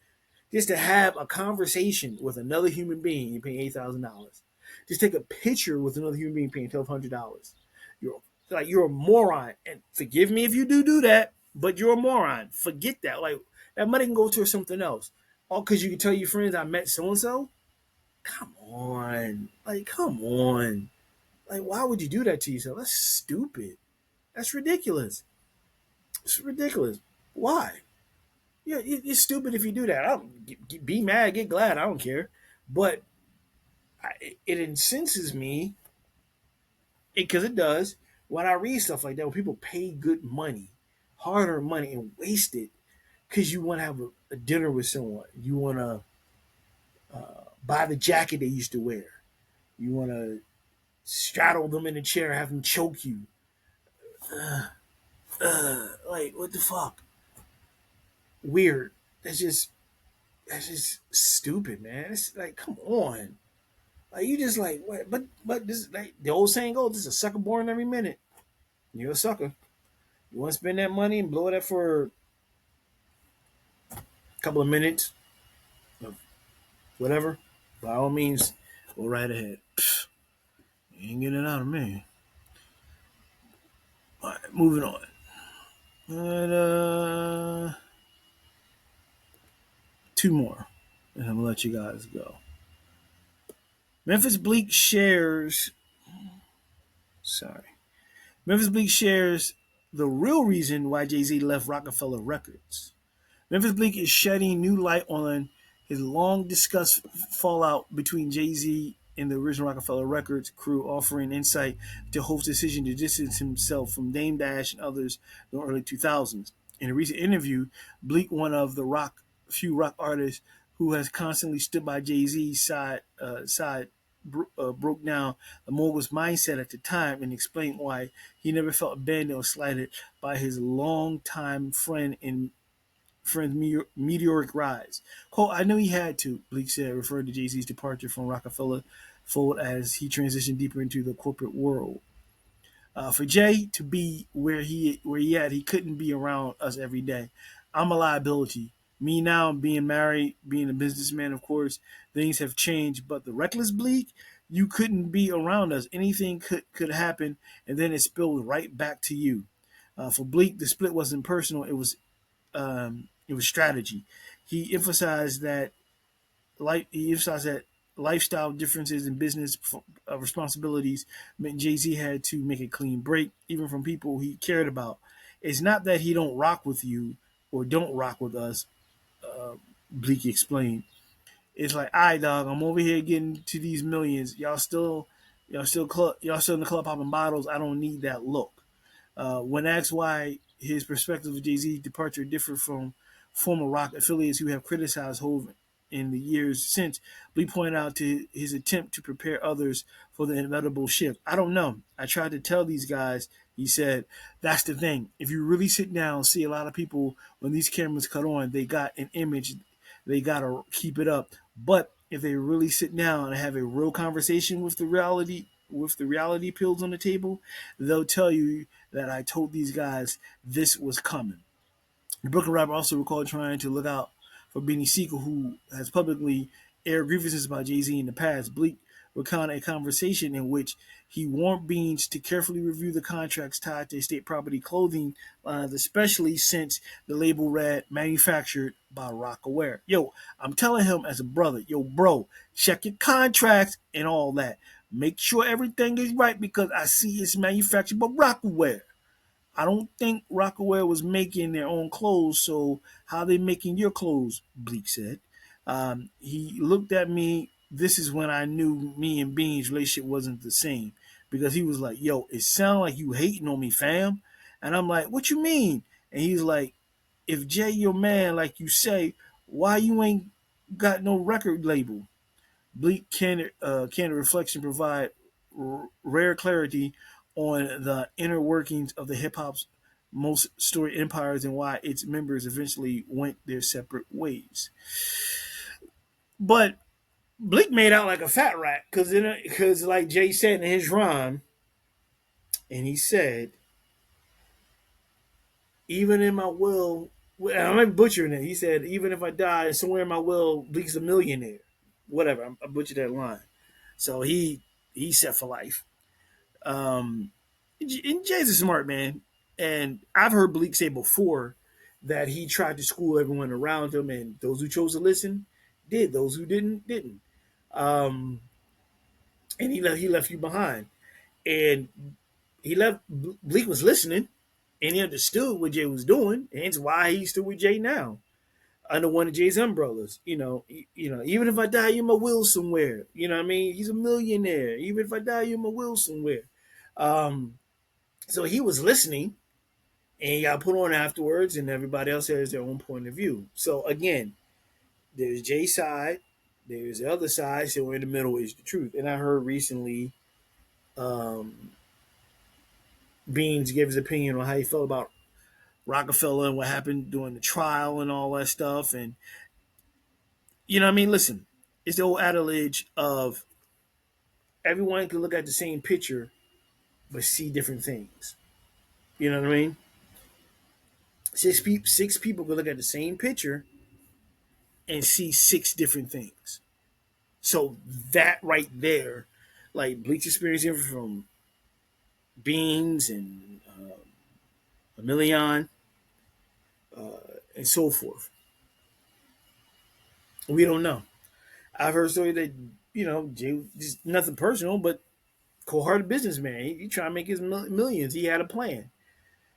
Just to have a conversation with another human being, you're paying $8,000. Just take a picture with another human being, paying $1,200. You're a moron. And forgive me if you do that, but you're a moron. Forget that. Like that money can go to something else. All because you can tell your friends I met so and so. Come on, like come on. Like why would you do that to yourself? That's stupid. That's ridiculous. It's ridiculous. Why? Yeah, it's stupid if you do that. I don't be mad, get glad. I don't care, but it incenses me because it does when I read stuff like that. When people pay good money, hard-earned money, and waste it because you want to have a dinner with someone, you want to buy the jacket they used to wear, you want to straddle them in a chair, have them choke you. Like what the fuck? Weird. That's just stupid, man. It's like, come on. Like you just like what? But this like the old saying goes: "This is a sucker born every minute." You're a sucker. You want to spend that money and blow it up for a couple of minutes of whatever. By all means, go right ahead. Pfft, you ain't getting it out of me. All right, moving on. And, two more, and I'm gonna let you guys go. Memphis Bleak shares. Sorry. Memphis Bleak shares the real reason why Jay-Z left Rockefeller Records. Memphis Bleak is shedding new light on his long discussed fallout between Jay-Z and the original Rockefeller Records crew, offering insight to Hof's decision to distance himself from Dame Dash and others in the early 2000s. In a recent interview, Bleak, one of the few rock artists who has constantly stood by Jay-Z's side, broke down the mogul's mindset at the time and explained why he never felt abandoned or slighted by his longtime friend's meteoric rise. Quote, I knew he had to, Bleak said, referring to Jay-Z's departure from Rockefeller fold as he transitioned deeper into the corporate world. For Jay to be where he at, he couldn't be around us every day. I'm a liability. Me now, being married, being a businessman, of course, things have changed. But the reckless Bleak, you couldn't be around us. Anything could happen, and then it spilled right back to you. For Bleak, the split wasn't personal. It was strategy. He emphasized that lifestyle differences in business responsibilities meant Jay-Z had to make a clean break, even from people he cared about. It's not that he don't rock with you or don't rock with us, Bleak explained. It's like, all right, dog, I'm over here getting to these millions. Y'all still in the club popping bottles. I don't need that look. When asked why his perspective of Jay-Z's departure differed from former rock affiliates who have criticized Hov in the years since, Lee pointed out to his attempt to prepare others for the inevitable shift. I don't know. I tried to tell these guys, he said, that's the thing. If you really sit down and see a lot of people, when these cameras cut on, they got an image. They got to keep it up. But if they really sit down and have a real conversation with the reality pills on the table, they'll tell you that I told these guys this was coming. The Brooklyn rapper also recalled trying to look out for Beanie Siegel, who has publicly aired grievances about Jay-Z in the past. Bleak recounted a conversation in which he warned Beans to carefully review the contracts tied to estate property clothing lines, especially since the label read manufactured by Rockaware. Yo, I'm telling him as a brother, yo, bro, check your contracts and all that. Make sure everything is right because I see it's manufactured by Rockaware. I don't think Rockaware was making their own clothes, so how they making your clothes? Bleak said. He looked at me. This is when I knew me and Bean's relationship wasn't the same. because he was like, "Yo, it sound like you hating on me, fam," and I'm like, "What you mean?" And he's like, "If Jay your man, like you say, why you ain't got no record label?" Bleak candid reflection provide rare clarity on the inner workings of the hip hop's most storied empires and why its members eventually went their separate ways. But Bleak made out like a fat rat because like Jay said in his rhyme, and he said, "Even in my will," I'm butchering it. He said, "Even if I die, somewhere in my will, Bleak's a millionaire." Whatever, I butchered that line. So he's set for life. Um, and Jay's a smart man, and I've heard Bleak say before that he tried to school everyone around him, and those who chose to listen did. Those who didn't. Um, and he left you behind, and he left. Bleak was listening, and he understood what Jay was doing, and it's why he's still with Jay now under one of Jay's umbrellas. Even if I die, you're my will somewhere. You know what I mean? He's a millionaire. Even if I die, you're my will somewhere. Um, so he was listening, and he got put on afterwards, and everybody else has their own point of view. So again, there's Jay's side, there's the other side. So in the middle is the truth. And I heard recently, um, Beans gave his opinion on how he felt about Rockefeller and what happened during the trial and all that stuff. And you know what I mean? Listen, it's the old adage of everyone can look at the same picture but see different things. You know what I mean? Six people can look at the same picture and see six different things. So that right there, like Bleach experiencing from Beans and a Million and so forth. We don't know. I've heard a story that Jay just nothing personal, but cold-hearted businessman. He trying to make his millions. He had a plan,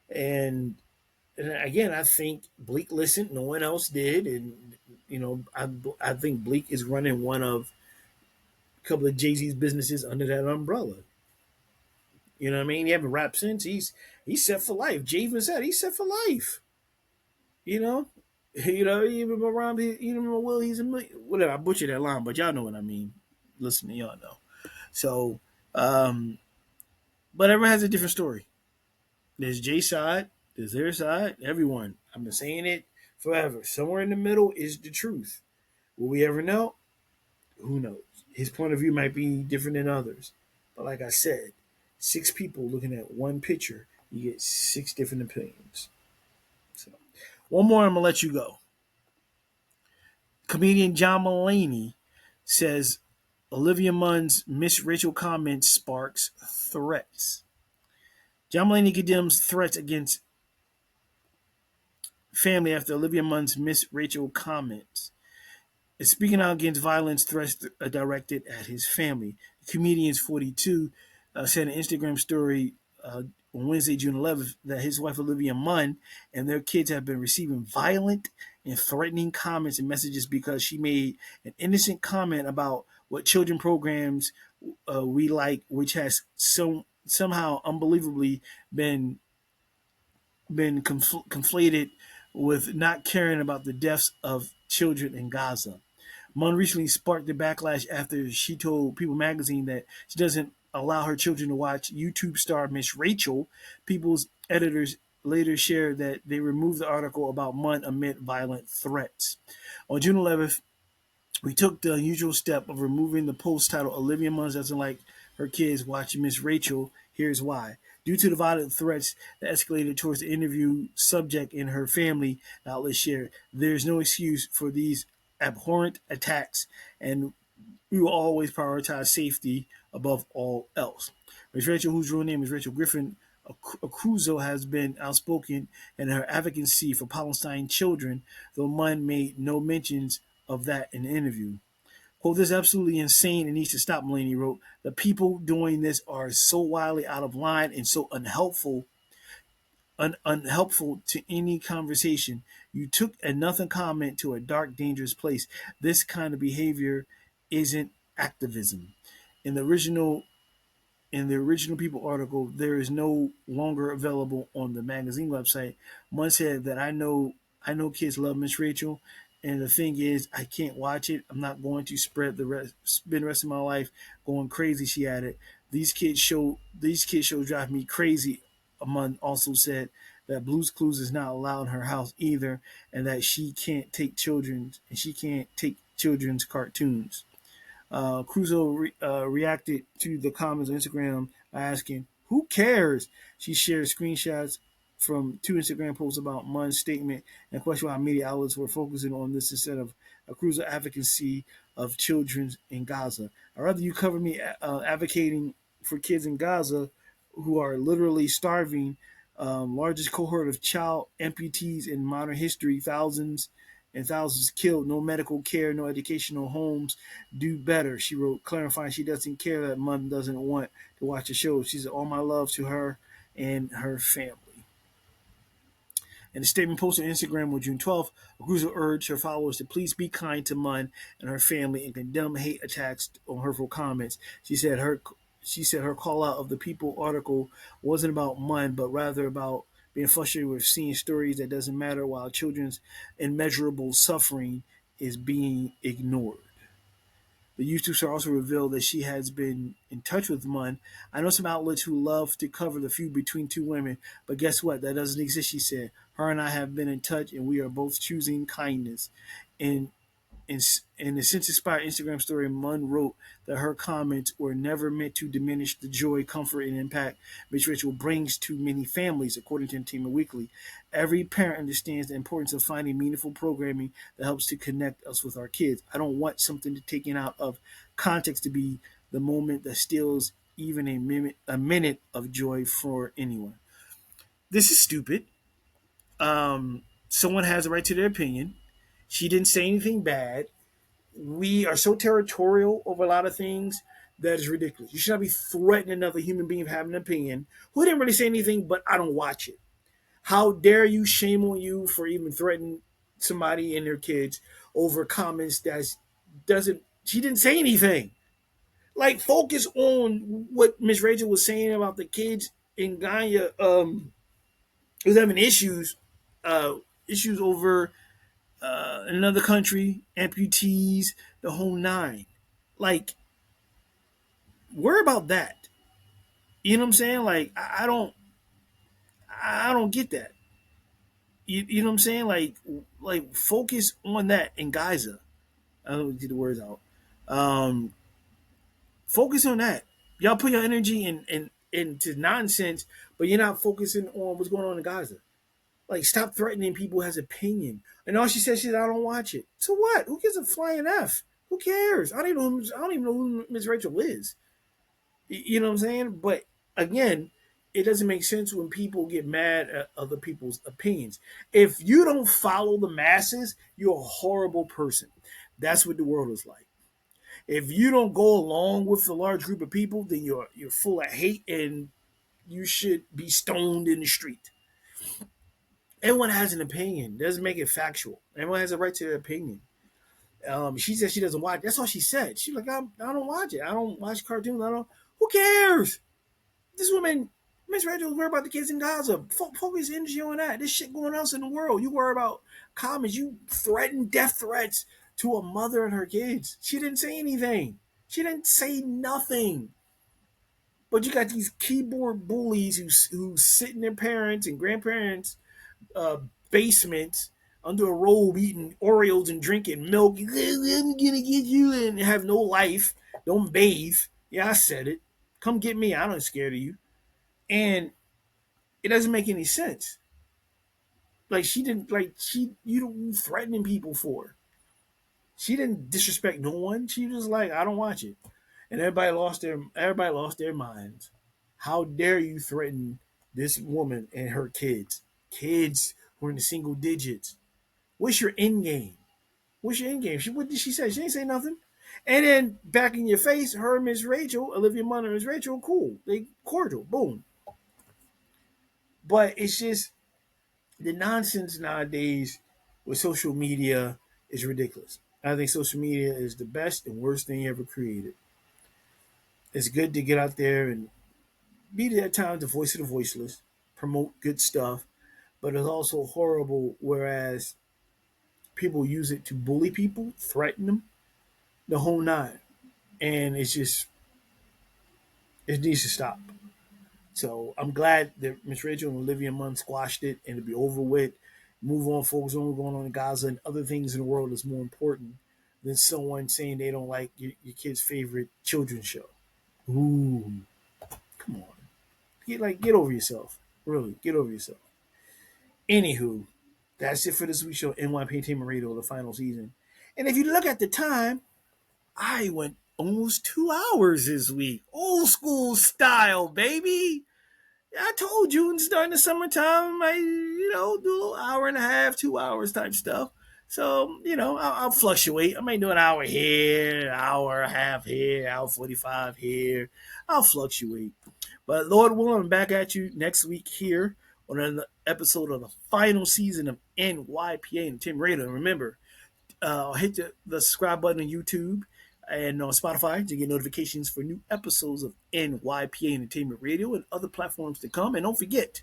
and again, I think Bleak listened. No one else did, and I think Bleak is running one of a couple of Jay-Z's businesses under that umbrella. You know what I mean? He haven't rapped since. He's set for life. Jay even said he's set for life. You know, even around even Will, he's a million. Whatever. I butchered that line, but y'all know what I mean. Listen to y'all know. So, but everyone has a different story. There's Jay's side, there's their side, everyone. I've been saying it forever. Somewhere in the middle is the truth. Will we ever know? Who knows? His point of view might be different than others. But like I said, six people looking at one picture, you get six different opinions. So, one more, I'm gonna let you go. Comedian John Mulaney says Olivia Munn's Miss Rachel comment sparks threats. John Mulaney condemns threats against family after Olivia Munn's Miss Rachel comments. Speaking out against violence threats directed at his family. The comedian's 42 said in an Instagram story on Wednesday, June 11th, that his wife Olivia Munn and their kids have been receiving violent and threatening comments and messages because she made an innocent comment about what children programs we like, which has somehow unbelievably been conflated with not caring about the deaths of children in Gaza. Munn recently sparked the backlash after she told People magazine that she doesn't allow her children to watch YouTube star Miss Rachel. People's editors later shared that they removed the article about Munn amid violent threats. On June 11th, we took the unusual step of removing the post titled Olivia Munn doesn't like her kids watching Miss Rachel. Here's why. Due to the violent threats that escalated towards the interview subject and her family, the outlet shared, there's no excuse for these abhorrent attacks, and we will always prioritize safety above all else. Miss Rachel, whose real name is Rachel Griffin Acuzo, has been outspoken in her advocacy for Palestine children, though Munn made no mentions of that in the interview. Quote, this is absolutely insane and needs to stop, Mulaney wrote. The people doing this are so wildly out of line and so unhelpful to any conversation. You took a nothing comment to a dark, dangerous place. This kind of behavior isn't activism. In the original in the original People article, there is no longer available on the magazine website. Munn said that I know kids love Miss Rachel, and the thing is, I can't watch it. I'm not going to spend the rest of my life going crazy. She added, these kids shows drive me crazy. Munn also said that Blue's Clues is not allowed in her house either, and that she can't take children's cartoons. Crusoe reacted to the comments on Instagram by asking, "Who cares?" She shared screenshots from two Instagram posts about Munn's statement and questioned why media outlets were focusing on this instead of a Crusoe advocacy of children in Gaza. I'd rather you cover me advocating for kids in Gaza who are literally starving. Largest cohort of child amputees in modern history, thousands and thousands killed, no medical care, no educational homes. Do better, she wrote, clarifying she doesn't care that Munn doesn't want to watch the show. She said, all my love to her and her family. In a statement posted on Instagram on June 12th, Aguzo urged her followers to please be kind to Munn and her family and condemn hate attacks on hurtful comments. She said her call out of the People article wasn't about Munn, but rather about being frustrated with seeing stories that doesn't matter while children's immeasurable suffering is being ignored. The YouTube star also revealed that she has been in touch with Munn. I know some outlets who love to cover the feud between two women, but guess what? That doesn't exist, she said. Her and I have been in touch, and we are both choosing kindness. And in the Since Inspired Instagram story, Munn wrote that her comments were never meant to diminish the joy, comfort, and impact Miss Rachel brings to many families, according to Entertainment Weekly. Every parent understands the importance of finding meaningful programming that helps to connect us with our kids. I don't want something to taken out of context to be the moment that steals even a minute of joy for anyone. This is stupid. Someone has a right to their opinion. She didn't say anything bad. We are so territorial over a lot of things that is ridiculous. You should not be threatening another human being for having an opinion who didn't really say anything, but I don't watch it. How dare you? Shame on you for even threatening somebody and their kids over comments that doesn't. She didn't say anything. Like, focus on what Miss Rachel was saying about the kids in Ganya. Was having uh, issues over another country, amputees, the whole nine. Like, worry about that. You know what I'm saying? Like, I don't get that. You know what I'm saying? Like focus on that in Gaza. I don't get the words out. Um, Focus on that. Y'all put your energy into nonsense, but you're not focusing on what's going on in Gaza. Like, stop threatening people who has opinion. And all she said, I don't watch it. So what? Who gives a flying F? Who cares? I don't even know who Miss Rachel is. You know what I'm saying? But again, it doesn't make sense when people get mad at other people's opinions. If you don't follow the masses, you're a horrible person. That's what the world is like. If you don't go along with the large group of people, then you're full of hate and you should be stoned in the street. Everyone has an opinion. It doesn't make it factual. Everyone has a right to their opinion. She said she doesn't watch. That's all she said. She's like, I don't watch it. I don't watch cartoons. I don't. Who cares? This woman, Miss Rachel, worry about the kids in Gaza. Focus energy on that. This shit going else in the world. You worry about comments. You threaten death threats to a mother and her kids. She didn't say anything. She didn't say nothing. But you got these keyboard bullies who sit in their parents and grandparents' uh, basements under a robe eating Oreos and drinking milk. I'm gonna get you and have no life. Don't bathe. Yeah, I said it. Come get me. I'm not scared of you. And it doesn't make any sense. Like, she didn't like she you don't threatening people for. She didn't disrespect no one. She was like, I don't watch it. And everybody lost their minds. How dare you threaten this woman and her kids? Kids who are in the single digits. What's your end game? What's your end game? What did she say? She ain't say nothing. And then back in your face, her and Miss Rachel, Olivia Munn and Miss Rachel, cool. They cordial. Boom. But it's just the nonsense nowadays with social media is ridiculous. I think social media is the best and worst thing ever created. It's good to get out there and be at times the voice of the voiceless, promote good stuff, but it's also horrible. Whereas people use it to bully people, threaten them, the whole nine, and it needs to stop. So I'm glad that Miss Rachel and Olivia Munn squashed it and to be over with. Move on, focus on what's going on in Gaza and other things in the world is more important than someone saying they don't like your kid's favorite children's show. Ooh, come on, get over yourself. Really, get over yourself. Anywho, that's it for this week's show, NYP Entertainment Radio, the final season. And if you look at the time, I went almost 2 hours this week. Old school style, baby. I told you, in starting the summertime, I do a little hour and a half, 2 hours type stuff. So I'll fluctuate. I might do an hour here, an hour and a half here, hour 45 here. I'll fluctuate. But Lord willing, I'm back at you next week here on another episode of the final season of NYPA and Tim Radio. And remember, hit the subscribe button on YouTube and on Spotify to get notifications for new episodes of NYPA Entertainment Radio and other platforms to come. And don't forget,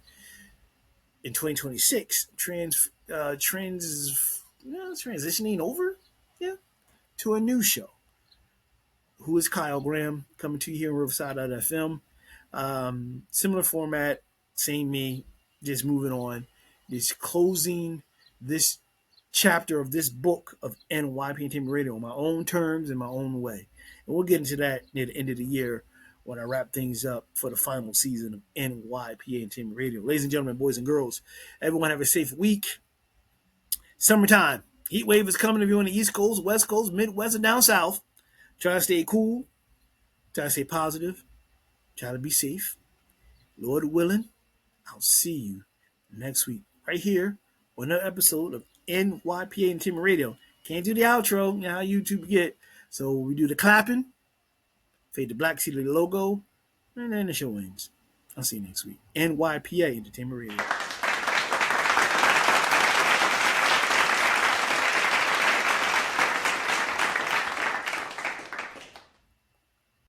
in 2026, transitioning over, to a new show. Who is Kyle Graham, coming to you here in Riverside FM. Similar format, same me, just moving on. Just closing this chapter of this book of NYP Entertainment Radio on my own terms and my own way. And we'll get into that near the end of the year when I wrap things up for the final season of NYPA Entertainment Radio. Ladies and gentlemen, boys and girls, everyone have a safe week. Summertime. Heat wave is coming if you're on the East Coast, West Coast, Midwest, and down South. Try to stay cool. Try to stay positive. Try to be safe. Lord willing, I'll see you next week right here on another episode of NYPA Entertainment Radio. Can't do the outro, how YouTube get. So we do the clapping, fade to black, see the logo, and then the show ends. I'll see you next week. NYPA Entertainment Radio.